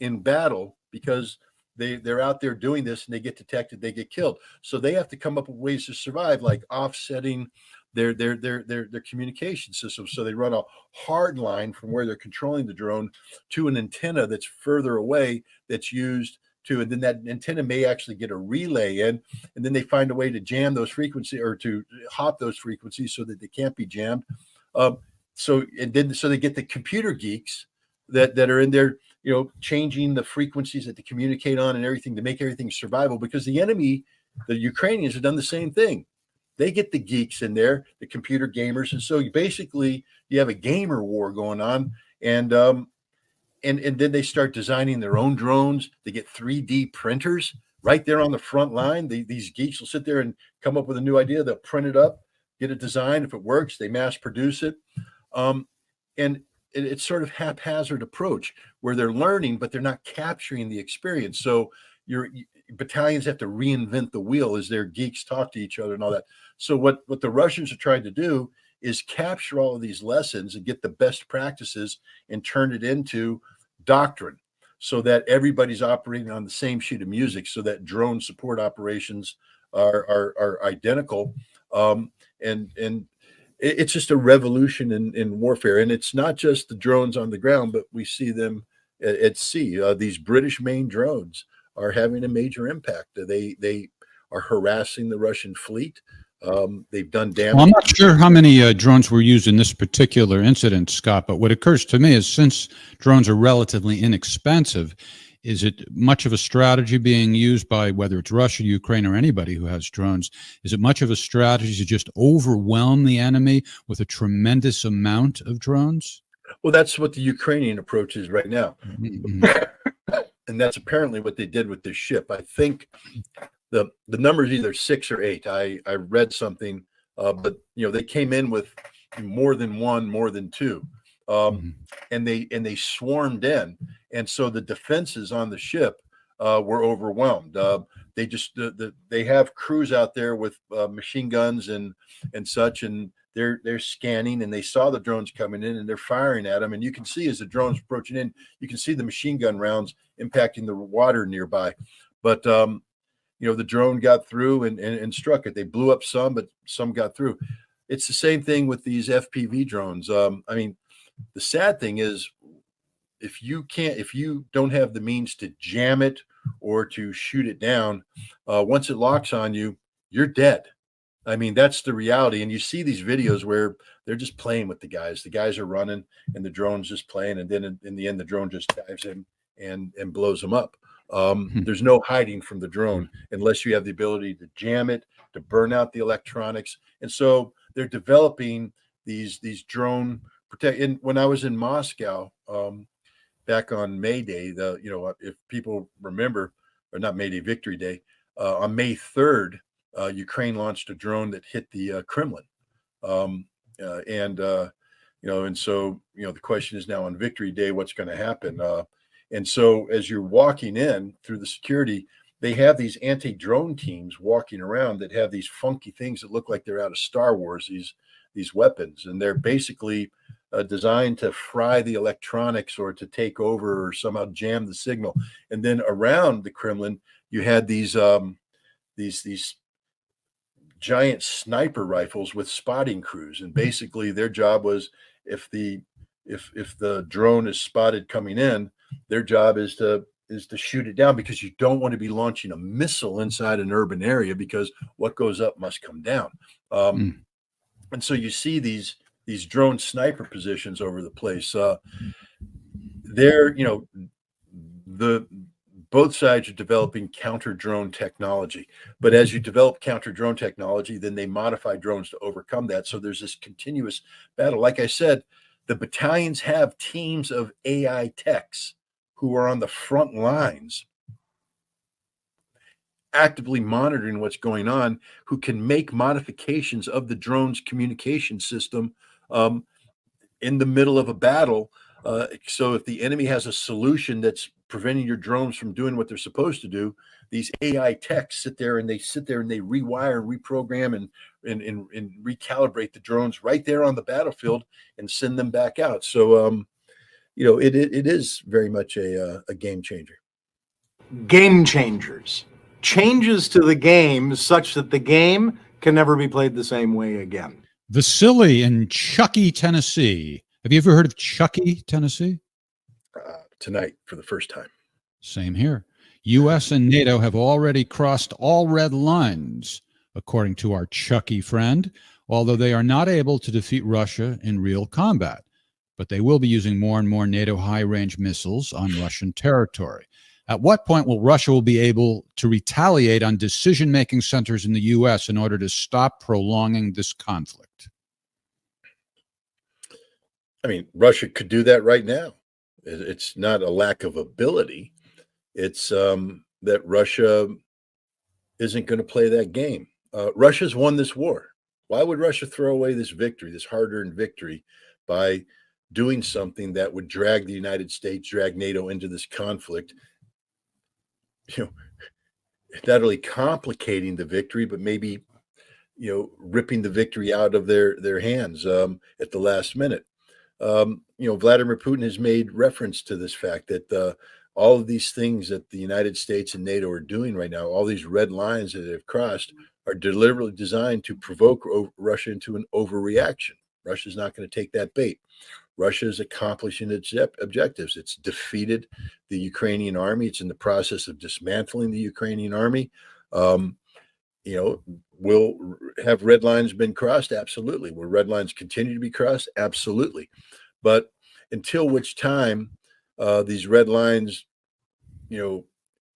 in battle because they're out there doing this and they get detected, they get killed. So they have to come up with ways to survive, like offsetting their communication system. So they run a hard line from where they're controlling the drone to an antenna that's further away that's used to, and then that antenna may actually get a relay in, and then they find a way to jam those frequencies or to hop those frequencies so that they can't be jammed. So they get the computer geeks that are in there, changing the frequencies that they communicate on and everything to make everything survival, because the enemy, the Ukrainians, have done the same thing. They get the geeks in there, the computer gamers. And so you have a gamer war going on. And then they start designing their own drones. They get 3D printers right there on the front line. These geeks will sit there and come up with a new idea. They'll print it up, get it designed. If it works, they mass produce it. And it's sort of haphazard approach where they're learning, but they're not capturing the experience. So your battalions have to reinvent the wheel as their geeks talk to each other and all that. So what the Russians are trying to do is capture all of these lessons and get the best practices and turn it into doctrine, so that everybody's operating on the same sheet of music, so that drone support operations are identical. And it's just a revolution in warfare. And it's not just the drones on the ground, but we see them at sea. These British main drones are having a major impact. They are harassing the Russian fleet. They've done damage. Well, I'm not sure how many drones were used in this particular incident, Scott, but what occurs to me is, since drones are relatively inexpensive, is it much of a strategy being used by, whether it's Russia, Ukraine, or anybody who has drones, is it much of a strategy to just overwhelm the enemy with a tremendous amount of drones? Well, that's what the Ukrainian approach is right now. Mm-hmm. And that's apparently what they did with this ship. I think the number is either 6 or 8. I read something, but they came in with more than one, more than two, and they swarmed in, and so the defenses on the ship were overwhelmed. They have crews out there with machine guns and such, and they're scanning, and they saw the drones coming in, and they're firing at them. And you can see, as the drones approaching in, you can see the machine gun rounds impacting the water nearby. But the drone got through and struck it. They blew up some, but some got through. It's the same thing with these FPV drones. The sad thing is, if you don't have the means to jam it or to shoot it down, once it locks on you, you're dead. That's the reality. And you see these videos where they're just playing with the guys. The guys are running and the drone's just playing. And then in the end, the drone just dives in and blows them up. There's no hiding from the drone unless you have the ability to jam it, to burn out the electronics. And so they're developing these drone protect. And when I was in Moscow, back on May Day, if people remember, or not May Day, Victory Day, on May 3rd, Ukraine launched a drone that hit the Kremlin. And so the question is now, on Victory Day, what's going to happen? And so as you're walking in through the security, they have these anti-drone teams walking around that have these funky things that look like they're out of Star Wars, these weapons. And they're basically designed to fry the electronics or to take over or somehow jam the signal. And then around the Kremlin, you had these giant sniper rifles with spotting crews. And basically their job was, if the drone is spotted coming in, their job is to shoot it down, because you don't want to be launching a missile inside an urban area, because what goes up must come down. And so you see these drone sniper positions over the place. Both sides are developing counter drone technology, but as you develop counter drone technology, then they modify drones to overcome that. So there's this continuous battle. Like I said, the battalions have teams of AI techs who are on the front lines, actively monitoring what's going on, who can make modifications of the drone's communication system in the middle of a battle. So if the enemy has a solution that's preventing your drones from doing what they're supposed to do, these AI techs sit there and they rewire, reprogram, and recalibrate the drones right there on the battlefield and send them back out. So it is very much a game changer. Game changers. Changes to the game such that the game can never be played the same way again. Vasily in Chucky, Tennessee. Have you ever heard of Chucky, Tennessee? Tonight for the first time. Same here. U.S. and NATO have already crossed all red lines, according to our Chucky friend, although they are not able to defeat Russia in real combat. but they will be using more and more NATO high-range missiles on Russian territory. At what point will Russia be able to retaliate on decision-making centers in the U.S. in order to stop prolonging this conflict? I mean, Russia could do that right now. It's not a lack of ability. It's that Russia isn't going to play that game. Russia's won this war. Why would Russia throw away this victory, this hard-earned victory, by doing something that would drag the United States, drag NATO into this conflict? Not only complicating the victory, but maybe, ripping the victory out of their hands at the last minute. Vladimir Putin has made reference to this fact that all of these things that the United States and NATO are doing right now, all these red lines that they've crossed, are deliberately designed to provoke Russia into an overreaction. Russia's not going to take that bait. Russia is accomplishing its objectives. It's defeated the Ukrainian army. It's in the process of dismantling the Ukrainian army. Will have red lines been crossed? Absolutely. Will red lines continue to be crossed? Absolutely. But until which time these red lines,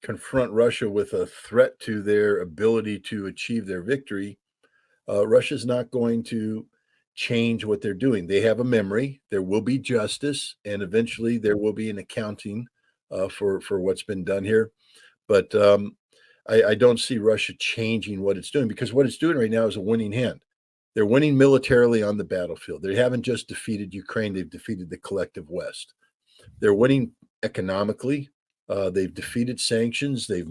confront Russia with a threat to their ability to achieve their victory, Russia's not going to change what they're doing. They have a memory. There will be justice, and eventually there will be an accounting for what's been done here. But I don't see Russia changing what it's doing, because what it's doing right now is a winning hand. They're winning militarily on the battlefield. They haven't just defeated Ukraine. They've defeated the collective West. They're winning economically. They've defeated sanctions. They've,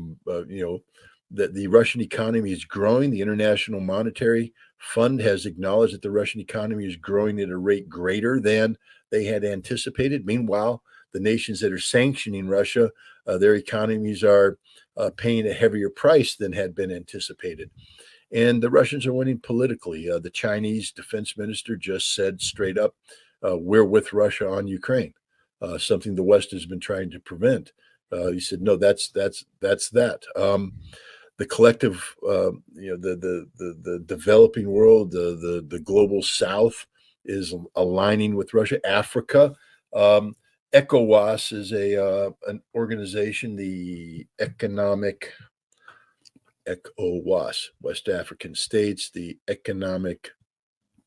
that the Russian economy is growing. The International Monetary Fund has acknowledged that the Russian economy is growing at a rate greater than they had anticipated. Meanwhile, the nations that are sanctioning Russia, their economies are paying a heavier price than had been anticipated. And the Russians are winning politically. The Chinese defense minister just said straight up, we're with Russia on Ukraine, something the West has been trying to prevent. He said, no, that's that. The collective, the developing world, the global South is aligning with Russia. Africa, ECOWAS is an organization, the ECOWAS, West African States, the Economic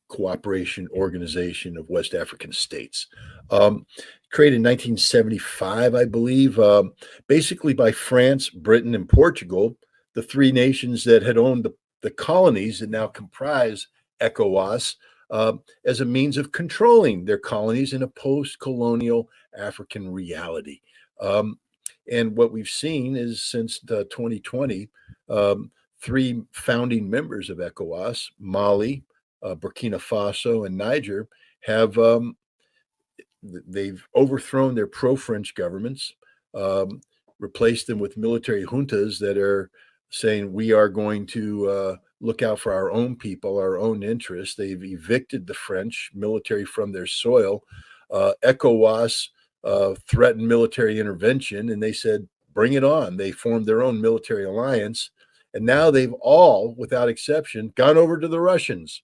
Cooperation Organization of West African States, created in 1975, I believe, basically by France, Britain, and Portugal, the three nations that had owned the colonies that now comprise ECOWAS, as a means of controlling their colonies in a post-colonial African reality. And what we've seen is since 2020, three founding members of ECOWAS, Mali, Burkina Faso, and Niger, have they've overthrown their pro-French governments, replaced them with military juntas that are saying we are going to look out for our own people, our own interests. They've evicted the French military from their soil. ECOWAS threatened military intervention, and they said, bring it on. They formed their own military alliance, and now they've all, without exception, gone over to the Russians.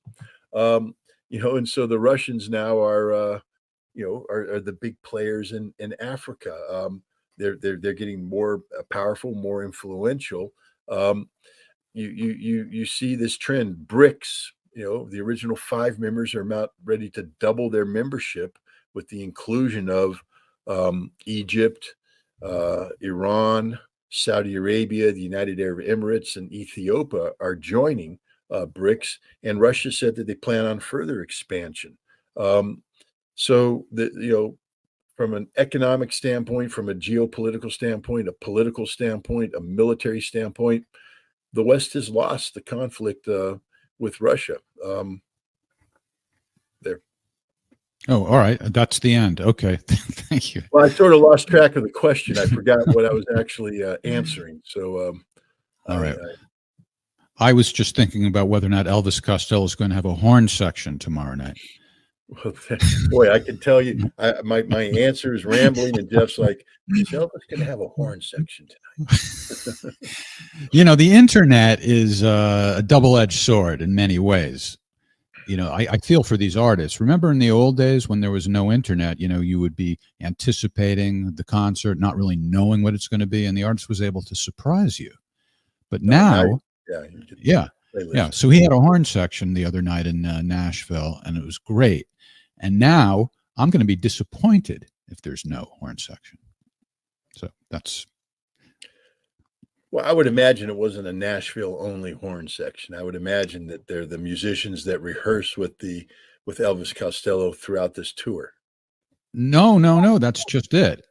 And so the Russians now are the big players in Africa. They're getting more powerful, more influential. You see this trend. BRICS, the original 5 members are about ready to double their membership with the inclusion of Egypt, Iran, Saudi Arabia, the United Arab Emirates, and Ethiopia are joining BRICS, and Russia said that they plan on further expansion. So from an economic standpoint, from a geopolitical standpoint, a political standpoint, a military standpoint, the West has lost the conflict with Russia. There. Oh, all right. That's the end. Okay. Thank you. Well, I sort of lost track of the question. I forgot what I was actually answering. So, all right. I was just thinking about whether or not Elvis Costello is going to have a horn section tomorrow night. Well, boy, I can tell you, my answer is rambling, and Jeff's like, is Elvis going to have a horn section tonight? The internet is a double-edged sword in many ways. I feel for these artists. Remember in the old days when there was no internet, you would be anticipating the concert, not really knowing what it's going to be, and the artist was able to surprise you. But now, you could yeah. playlist. So he had a horn section the other night in Nashville, and it was great. And now I'm going to be disappointed if there's no horn section. So that's. Well, I would imagine it wasn't a Nashville only horn section. I would imagine that they're the musicians that rehearse with Elvis Costello throughout this tour. No. That's just it.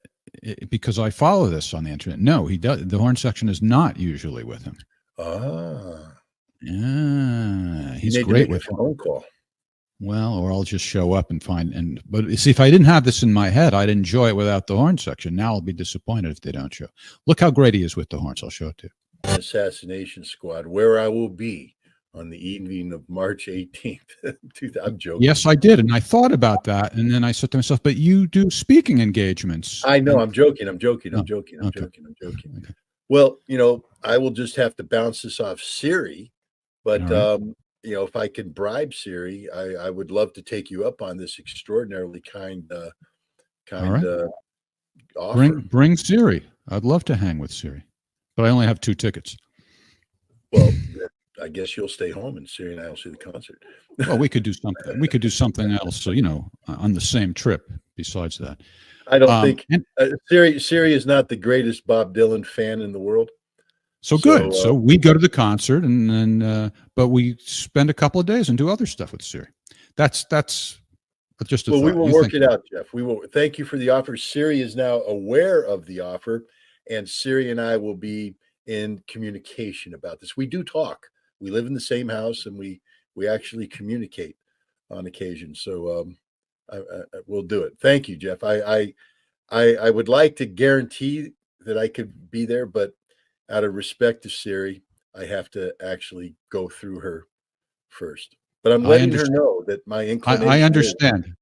Because I follow this on the internet. No, he does. The horn section is not usually with him. Ah, yeah, he's you need great to make with a phone call. Well, or I'll just show up and find. But see, if I didn't have this in my head, I'd enjoy it without the horn section. Now I'll be disappointed if they don't show. Look how great he is with the horns. I'll show it to you. Assassination Squad, where I will be on the evening of March 18th. I'm joking. Yes, I did, and I thought about that, and then I said to myself, "But you do speaking engagements." I know. I'm joking. Okay. Well, I will just have to bounce this off Siri, but All right. if I can bribe Siri, I would love to take you up on this extraordinarily kind offer. Bring Siri. I'd love to hang with Siri, but I only have 2 tickets. Well, I guess you'll stay home and Siri and I will see the concert. Well, we could do something. We could do something else. So, on the same trip. Besides that, I don't think Siri is not the greatest Bob Dylan fan in the world. So good. So we go to the concert, and then, but we spend a couple of days and do other stuff with Siri. That's just a thought. We will work it out, Jeff. We will. Thank you for the offer. Siri is now aware of the offer, and Siri and I will be in communication about this. We do talk. We live in the same house, and we actually communicate on occasion. So I we'll do it. Thank you, Jeff. I would like to guarantee that I could be there, but out of respect to Siri, I have to actually go through her first. But I'm letting her know that my inclination. I understand.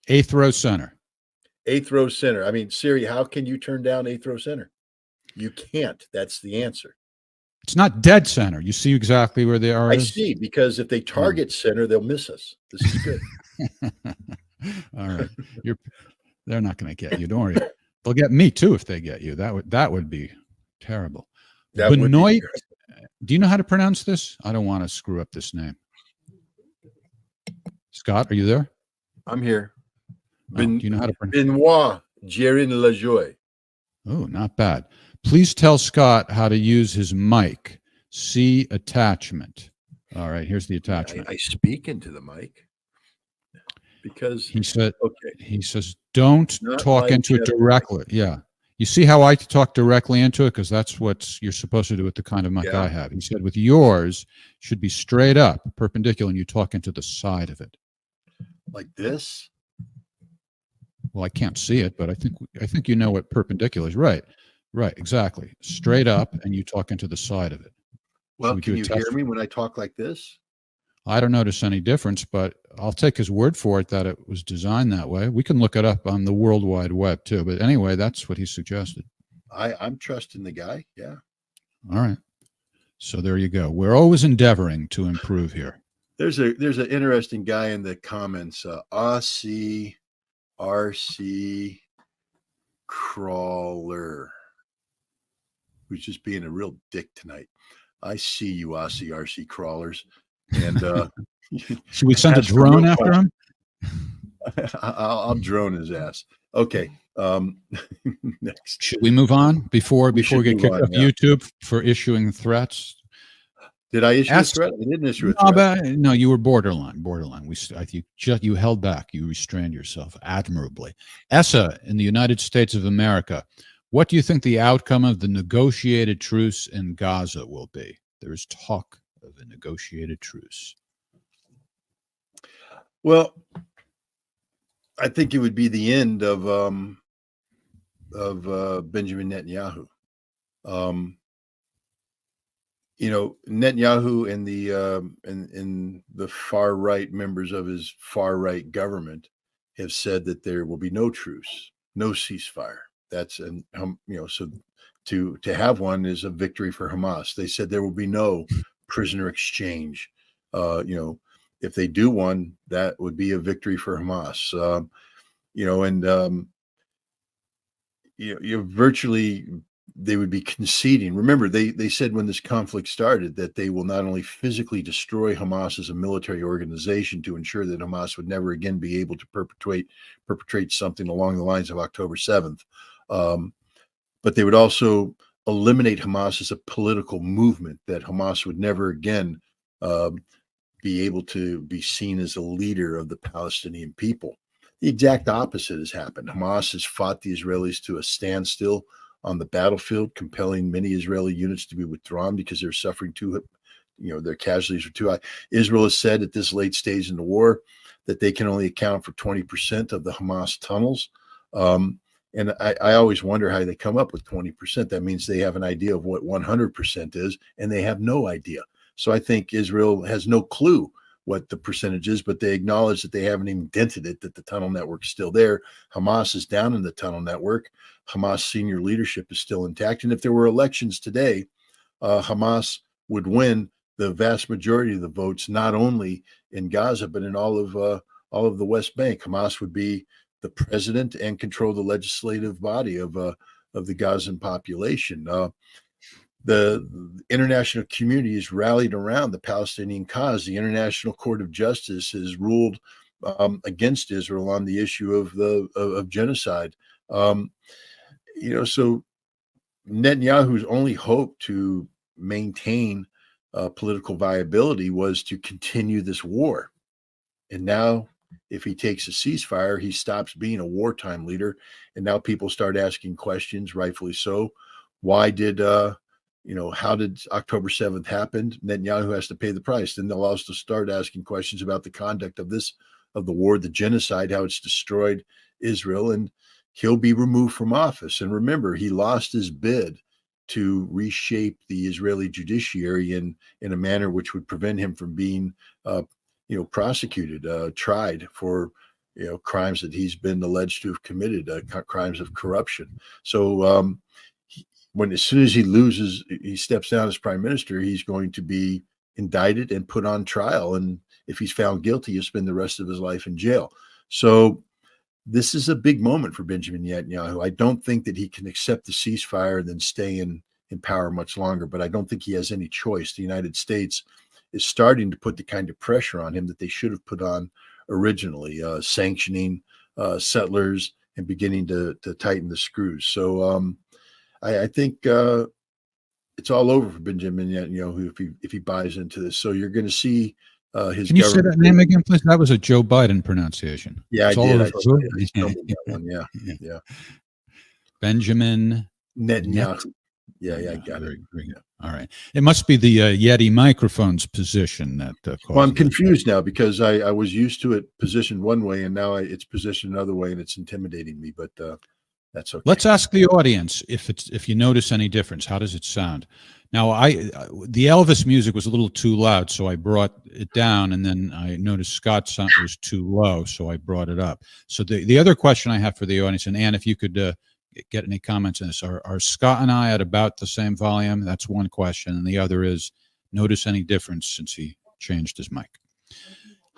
8th row center. 8th row center. I mean, Siri, how can you turn down 8th row center? You can't. That's the answer. It's not dead center. You see exactly where they are. I see, because if they target center, they'll miss us. This is good. All right. They're not going to get you. Don't worry. They'll get me too if they get you. That would be terrible. Benoit, do you know how to pronounce this? I don't want to screw up this name. Scott, are you there? I'm here. Do you know how to pronounce Benoit Gerin Lajoie. Oh, not bad. Please tell Scott how to use his mic. See attachment. All right, here's the attachment. I speak into the mic because he said. Okay. He says, "Don't talk into it directly." Yeah, you see how I talk directly into it, because that's what you're supposed to do with the kind of mic I have. He said, with yours, should be straight up, perpendicular, and you talk into the side of it, like this. Well, I can't see it, but I think you know what perpendicular is. Right, exactly. Straight up, and you talk into the side of it. Well, can you hear me when I talk like this? I don't notice any difference, but I'll take his word for it that it was designed that way. We can look it up on the World Wide Web too. But anyway, that's what he suggested. I'm trusting the guy. Yeah. All right. So there you go. We're always endeavoring to improve here. There's an interesting guy in the comments. RC Crawler, who's just being a real dick tonight. I see you, Aussie RC Crawlers. And should we send a drone after him? I'll drone his ass. Okay. Next. Should we move on before we get kicked off YouTube for issuing threats? Did I issue a threat? I didn't issue a threat. No, you were borderline. You held back. You restrained yourself admirably. Essa, in the United States of America, what do you think the outcome of the negotiated truce in Gaza will be? There is talk of a negotiated truce. Well, I think it would be the end of Benjamin Netanyahu. Netanyahu and the far right members of his far right government have said that there will be no truce, no ceasefire. That's so to have one is a victory for Hamas. They said there will be no prisoner exchange. It if they do one, that would be a victory for Hamas. You virtually, they would be conceding. Remember, they said when this conflict started that they will not only physically destroy Hamas as a military organization to ensure that Hamas would never again be able to perpetrate something along the lines of October 7th, but they would also eliminate Hamas as a political movement, that Hamas would never again be able to be seen as a leader of the Palestinian people. The exact opposite has happened. Hamas has fought the Israelis to a standstill on the battlefield, compelling many Israeli units to be withdrawn because they're suffering their casualties are too high. Israel has said at this late stage in the war that they can only account for 20% of the Hamas tunnels. And I always wonder how they come up with 20%. That means they have an idea of what 100% is, and they have no idea. So I think Israel has no clue what the percentage is, but they acknowledge that they haven't even dented it, that the tunnel network is still there. Hamas is down in the tunnel network. Hamas senior leadership is still intact. And if there were elections today, Hamas would win the vast majority of the votes, not only in Gaza, but in all of the West Bank. Hamas would be the president and control the legislative body of the Gazan population. The international community is rallied around the Palestinian cause. The International Court of Justice has ruled against Israel on the issue of genocide. So Netanyahu's only hope to maintain political viability was to continue this war. And now, if he takes a ceasefire, he stops being a wartime leader. And now people start asking questions, rightfully so. Why did how did October 7th happen? Netanyahu has to pay the price. Then they'll also start asking questions about the conduct of the war, the genocide, how it's destroyed Israel, and he'll be removed from office. And remember, he lost his bid to reshape the Israeli judiciary in a manner which would prevent him from being prosecuted, tried for crimes that he's been alleged to have committed, crimes of corruption. So as soon as he steps down as prime minister, he's going to be indicted and put on trial. And if he's found guilty, he'll spend the rest of his life in jail. So this is a big moment for Benjamin Netanyahu. I don't think that he can accept the ceasefire and then stay in power much longer, but I don't think he has any choice. The United States is starting to put the kind of pressure on him that they should have put on originally, sanctioning settlers and beginning to tighten the screws. So I think it's all over for Benjamin Netanyahu if he buys into this. So you're going to see his. Can you say that name again, please? That was a Joe Biden pronunciation. Yeah, it's I all did. over. Yeah. Benjamin Netanyahu. Yeah, I got it. Very good. All right. It must be the Yeti microphone's position that. Well, I'm confused now because I was used to it positioned one way, and now it's positioned another way, and it's intimidating me. But that's okay. Let's ask the audience if you notice any difference. How does it sound? Now, the Elvis music was a little too loud, so I brought it down, and then I noticed Scott's sound was too low, so I brought it up. So the other question I have for the audience, and Ann, if you could get any comments on this, are Scott and I at about the same volume? That's one question, and the other is, notice any difference since he changed his mic?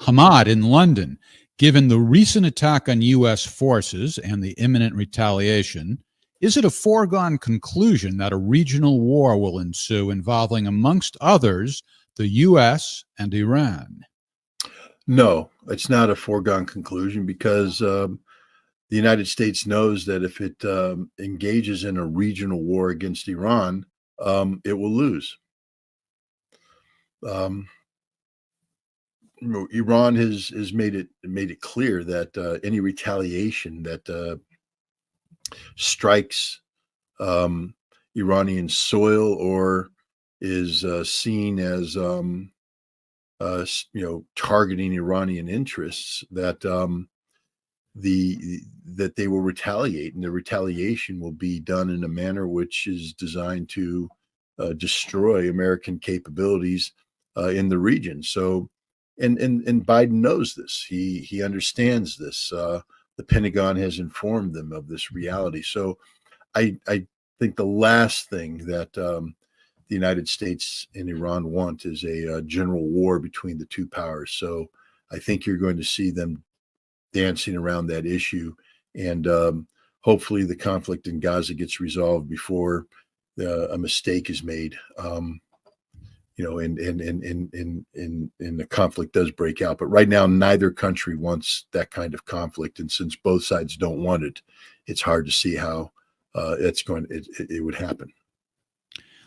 Hamad in London. Given the recent attack on U.S. forces and the imminent retaliation, is it a foregone conclusion that a regional war will ensue involving, amongst others, the U.S. and Iran? No, it's not a foregone conclusion because the United States knows that if it engages in a regional war against Iran, it will lose. Iran has made it clear that any retaliation that strikes Iranian soil or is seen as targeting Iranian interests, that that they will retaliate, and the retaliation will be done in a manner which is designed to destroy American capabilities in the region. So. And Biden knows this. He understands this. The Pentagon has informed them of this reality. So I think the last thing that the United States and Iran want is a general war between the two powers. So I think you're going to see them dancing around that issue, and hopefully the conflict in Gaza gets resolved before a mistake is made. And the conflict does break out. But right now, neither country wants that kind of conflict, and since both sides don't want it, it's hard to see how it would happen.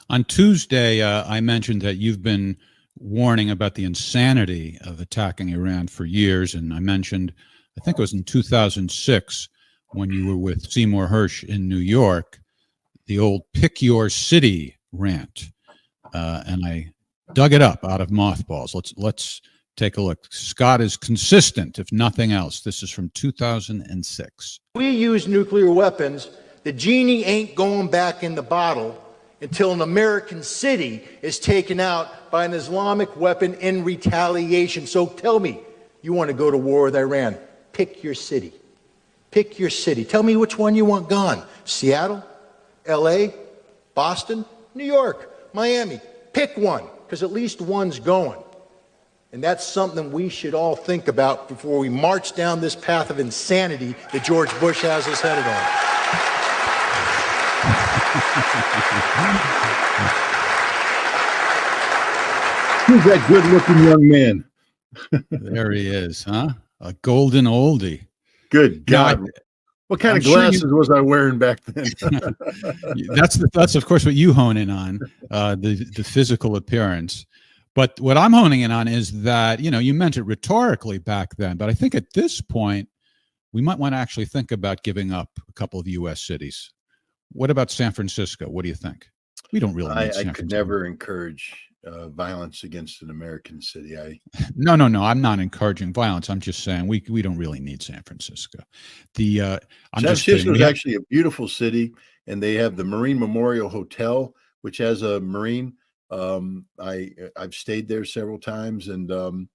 On Tuesday, I mentioned that you've been warning about the insanity of attacking Iran for years, and I mentioned, I think it was in 2006, when you were with Seymour Hersh in New York, the old "pick your city" rant, and I dug it up out of mothballs. Let's take a look. Scott is consistent, if nothing else. This is from 2006. We use nuclear weapons. The genie ain't going back in the bottle until an American city is taken out by an Islamic weapon in retaliation. So tell me, you want to go to war with Iran? Pick your city. Pick your city. Tell me which one you want gone. Seattle, LA, Boston, New York, Miami. Pick one, because at least one's going. And that's something we should all think about before we march down this path of insanity that George Bush has us headed on. Who's that good-looking young man? There he is, huh? A golden oldie. Good God. Now, what kind of glasses was I wearing back then? That's of course what you hone in on, the physical appearance. But what I'm honing in on is that, you meant it rhetorically back then, but I think at this point, we might want to actually think about giving up a couple of U.S. cities. What about San Francisco? What do you think? We don't really need San I could Francisco. never encourage violence against an American city. No. I'm not encouraging violence. I'm just saying we don't really need San Francisco. San Francisco is actually a beautiful city, and they have the Marine Memorial Hotel, which has a Marine. I've stayed there several times, and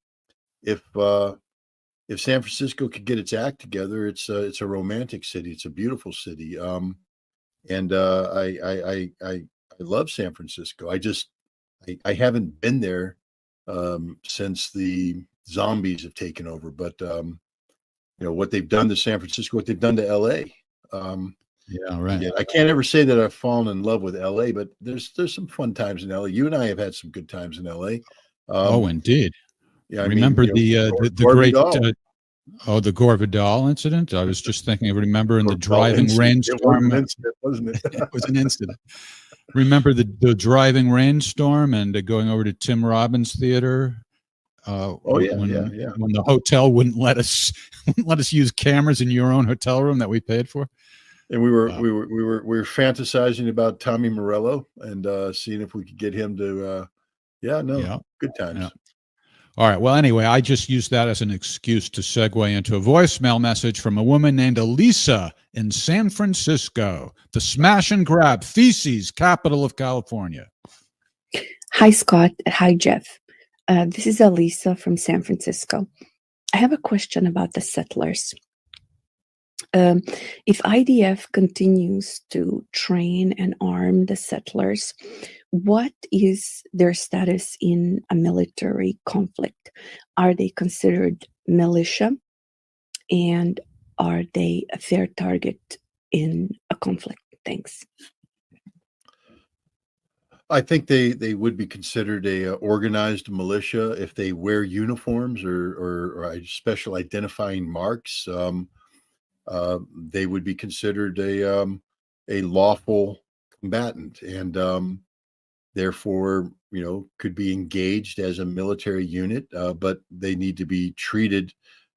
if San Francisco could get its act together, it's a romantic city. It's a beautiful city, and I love San Francisco. I haven't been there since the zombies have taken over, but what they've done to San Francisco, what they've done to LA. Yeah, right. I can't ever say that I've fallen in love with LA, but there's some fun times in LA. You and I have had some good times in LA. Oh, indeed. Yeah, I remember mean, the great the Gore Vidal incident. I was just thinking. I remember in the driving rainstorm. Wasn't it? It was an incident. Remember the driving rainstorm and going over to Tim Robbins Theater. When the hotel wouldn't let us use cameras in your own hotel room that we paid for. And we were fantasizing about Tommy Morello and seeing if we could get him to good times. Yeah. All right. Well, anyway, I just used that as an excuse to segue into a voicemail message from a woman named Elisa in San Francisco, the smash and grab feces capital of California. Hi, Scott. Hi, Jeff. This is Elisa from San Francisco. I have a question about the settlers. If IDF continues to train and arm the settlers, what is their status in a military conflict? Are they considered militia? And are they a fair target in a conflict? Thanks. I think they would be considered a organized militia if they wear uniforms or special identifying marks. They would be considered a lawful combatant, and therefore, could be engaged as a military unit. But they need to be treated,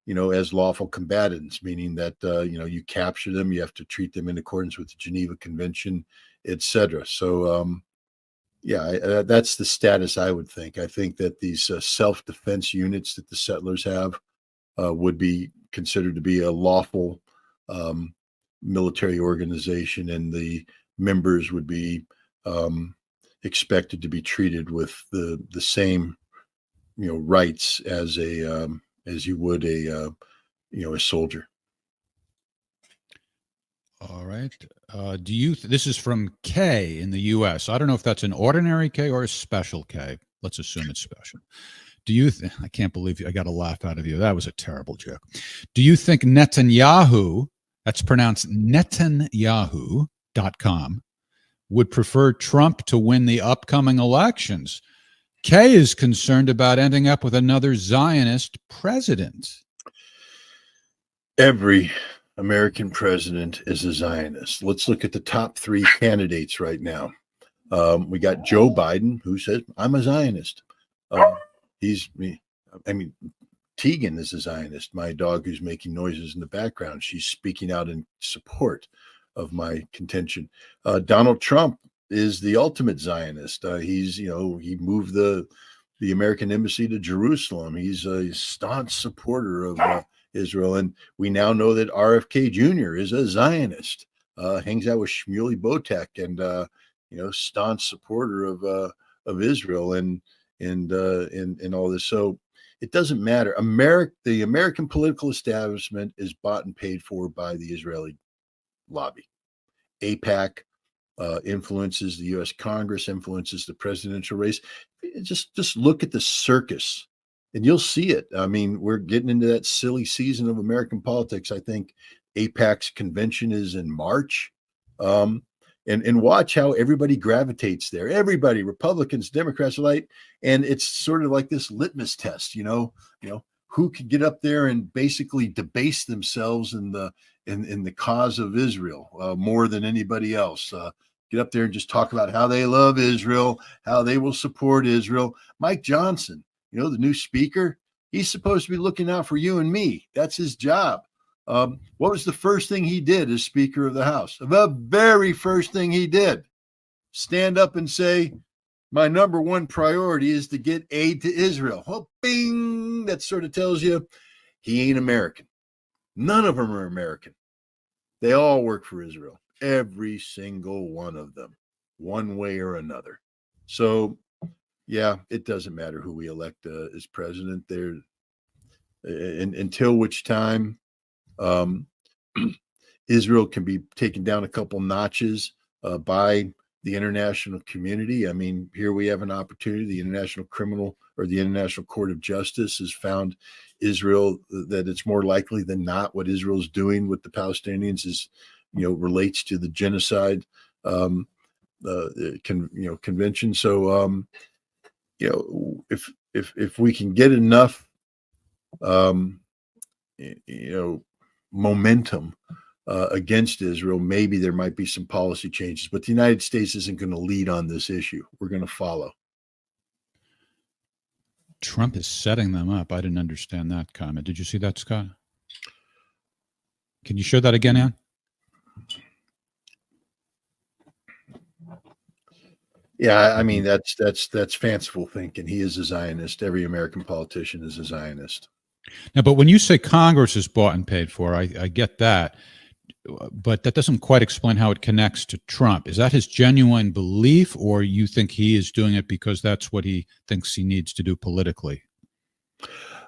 as lawful combatants, meaning that you capture them, you have to treat them in accordance with the Geneva Convention, etc. So, that's the status I would think. I think that these self-defense units that the settlers have would be considered to be a lawful military organization, and the members would be expected to be treated with the same rights as you would a soldier. All right. This is from K in the U.S. I don't know if that's an ordinary K or a special K. Let's assume it's special. Do you think, I can't believe you, I got a laugh out of you. That was a terrible joke. Do you think Netanyahu, that's pronounced Netanyahu.com, would prefer Trump to win the upcoming elections? Kay is concerned about ending up with another Zionist president. Every American president is a Zionist. Let's look at the top three candidates right now. We got Joe Biden, who says, I'm a Zionist. Tegan is a Zionist. My dog who's making noises in the background, she's speaking out in support of my contention. Donald Trump is the ultimate Zionist. He moved the American embassy to Jerusalem. He's a staunch supporter of Israel. And we now know that RFK Jr. is a Zionist, hangs out with Shmuley Boteach and, staunch supporter of Israel and all this. So it doesn't matter. The American political establishment is bought and paid for by the Israeli lobby. AIPAC influences the U.S. Congress, influences the presidential race. Just look at the circus, and you'll see it. I mean, we're getting into that silly season of American politics. I think AIPAC's convention is in March, and watch how everybody gravitates there. Everybody, Republicans, Democrats alike, and it's sort of like this litmus test. Who could get up there and basically debase themselves in the cause of Israel more than anybody else. Get up there and just talk about how they love Israel, how they will support Israel. Mike Johnson, the new speaker, he's supposed to be looking out for you and me. That's his job. What was the first thing he did as Speaker of the House? The very first thing he did, stand up and say, my number one priority is to get aid to Israel. Well, bing, that sort of tells you he ain't American. None of them are American. They all work for Israel. Every single one of them, one way or another. So, yeah, it doesn't matter who we elect as president there, until which time Israel can be taken down a couple notches by the international community. I mean, here we have an opportunity. The International Court of Justice has found Israel that it's more likely than not what Israel's doing with the Palestinians is, relates to the genocide convention. So, if we can get enough, momentum against Israel, maybe there might be some policy changes, but the United States isn't going to lead on this issue. We're going to follow. Trump is setting them up. I didn't understand that comment. Did you see that, Scott? Can you show that again, Ann? Yeah, I mean, that's fanciful thinking. He is a Zionist. Every American politician is a Zionist. Now, but when you say Congress is bought and paid for, I get that, but that doesn't quite explain how it connects to Trump. Is that his genuine belief, or you think he is doing it because that's what he thinks he needs to do politically?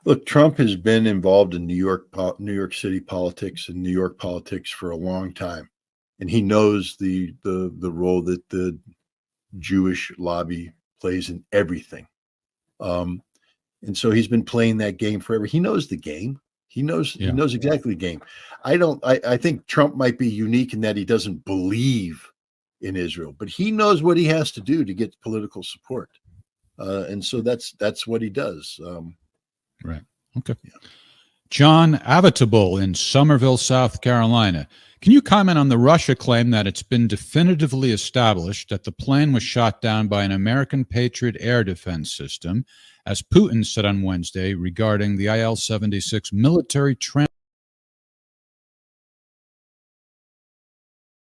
Look, Trump has been involved in New York City politics and New York politics for a long time, and he knows the role that the Jewish lobby plays in everything. And so he's been playing that game forever. He knows the game. He knows exactly the game. I think Trump might be unique in that he doesn't believe in Israel, but he knows what he has to do to get political support. And so that's what he does. Right. Okay. Yeah. John Avatable in Somerville, South Carolina. Can you comment on the Russia claim that it's been definitively established that the plane was shot down by an American Patriot air defense system, as Putin said on Wednesday regarding the IL-76 military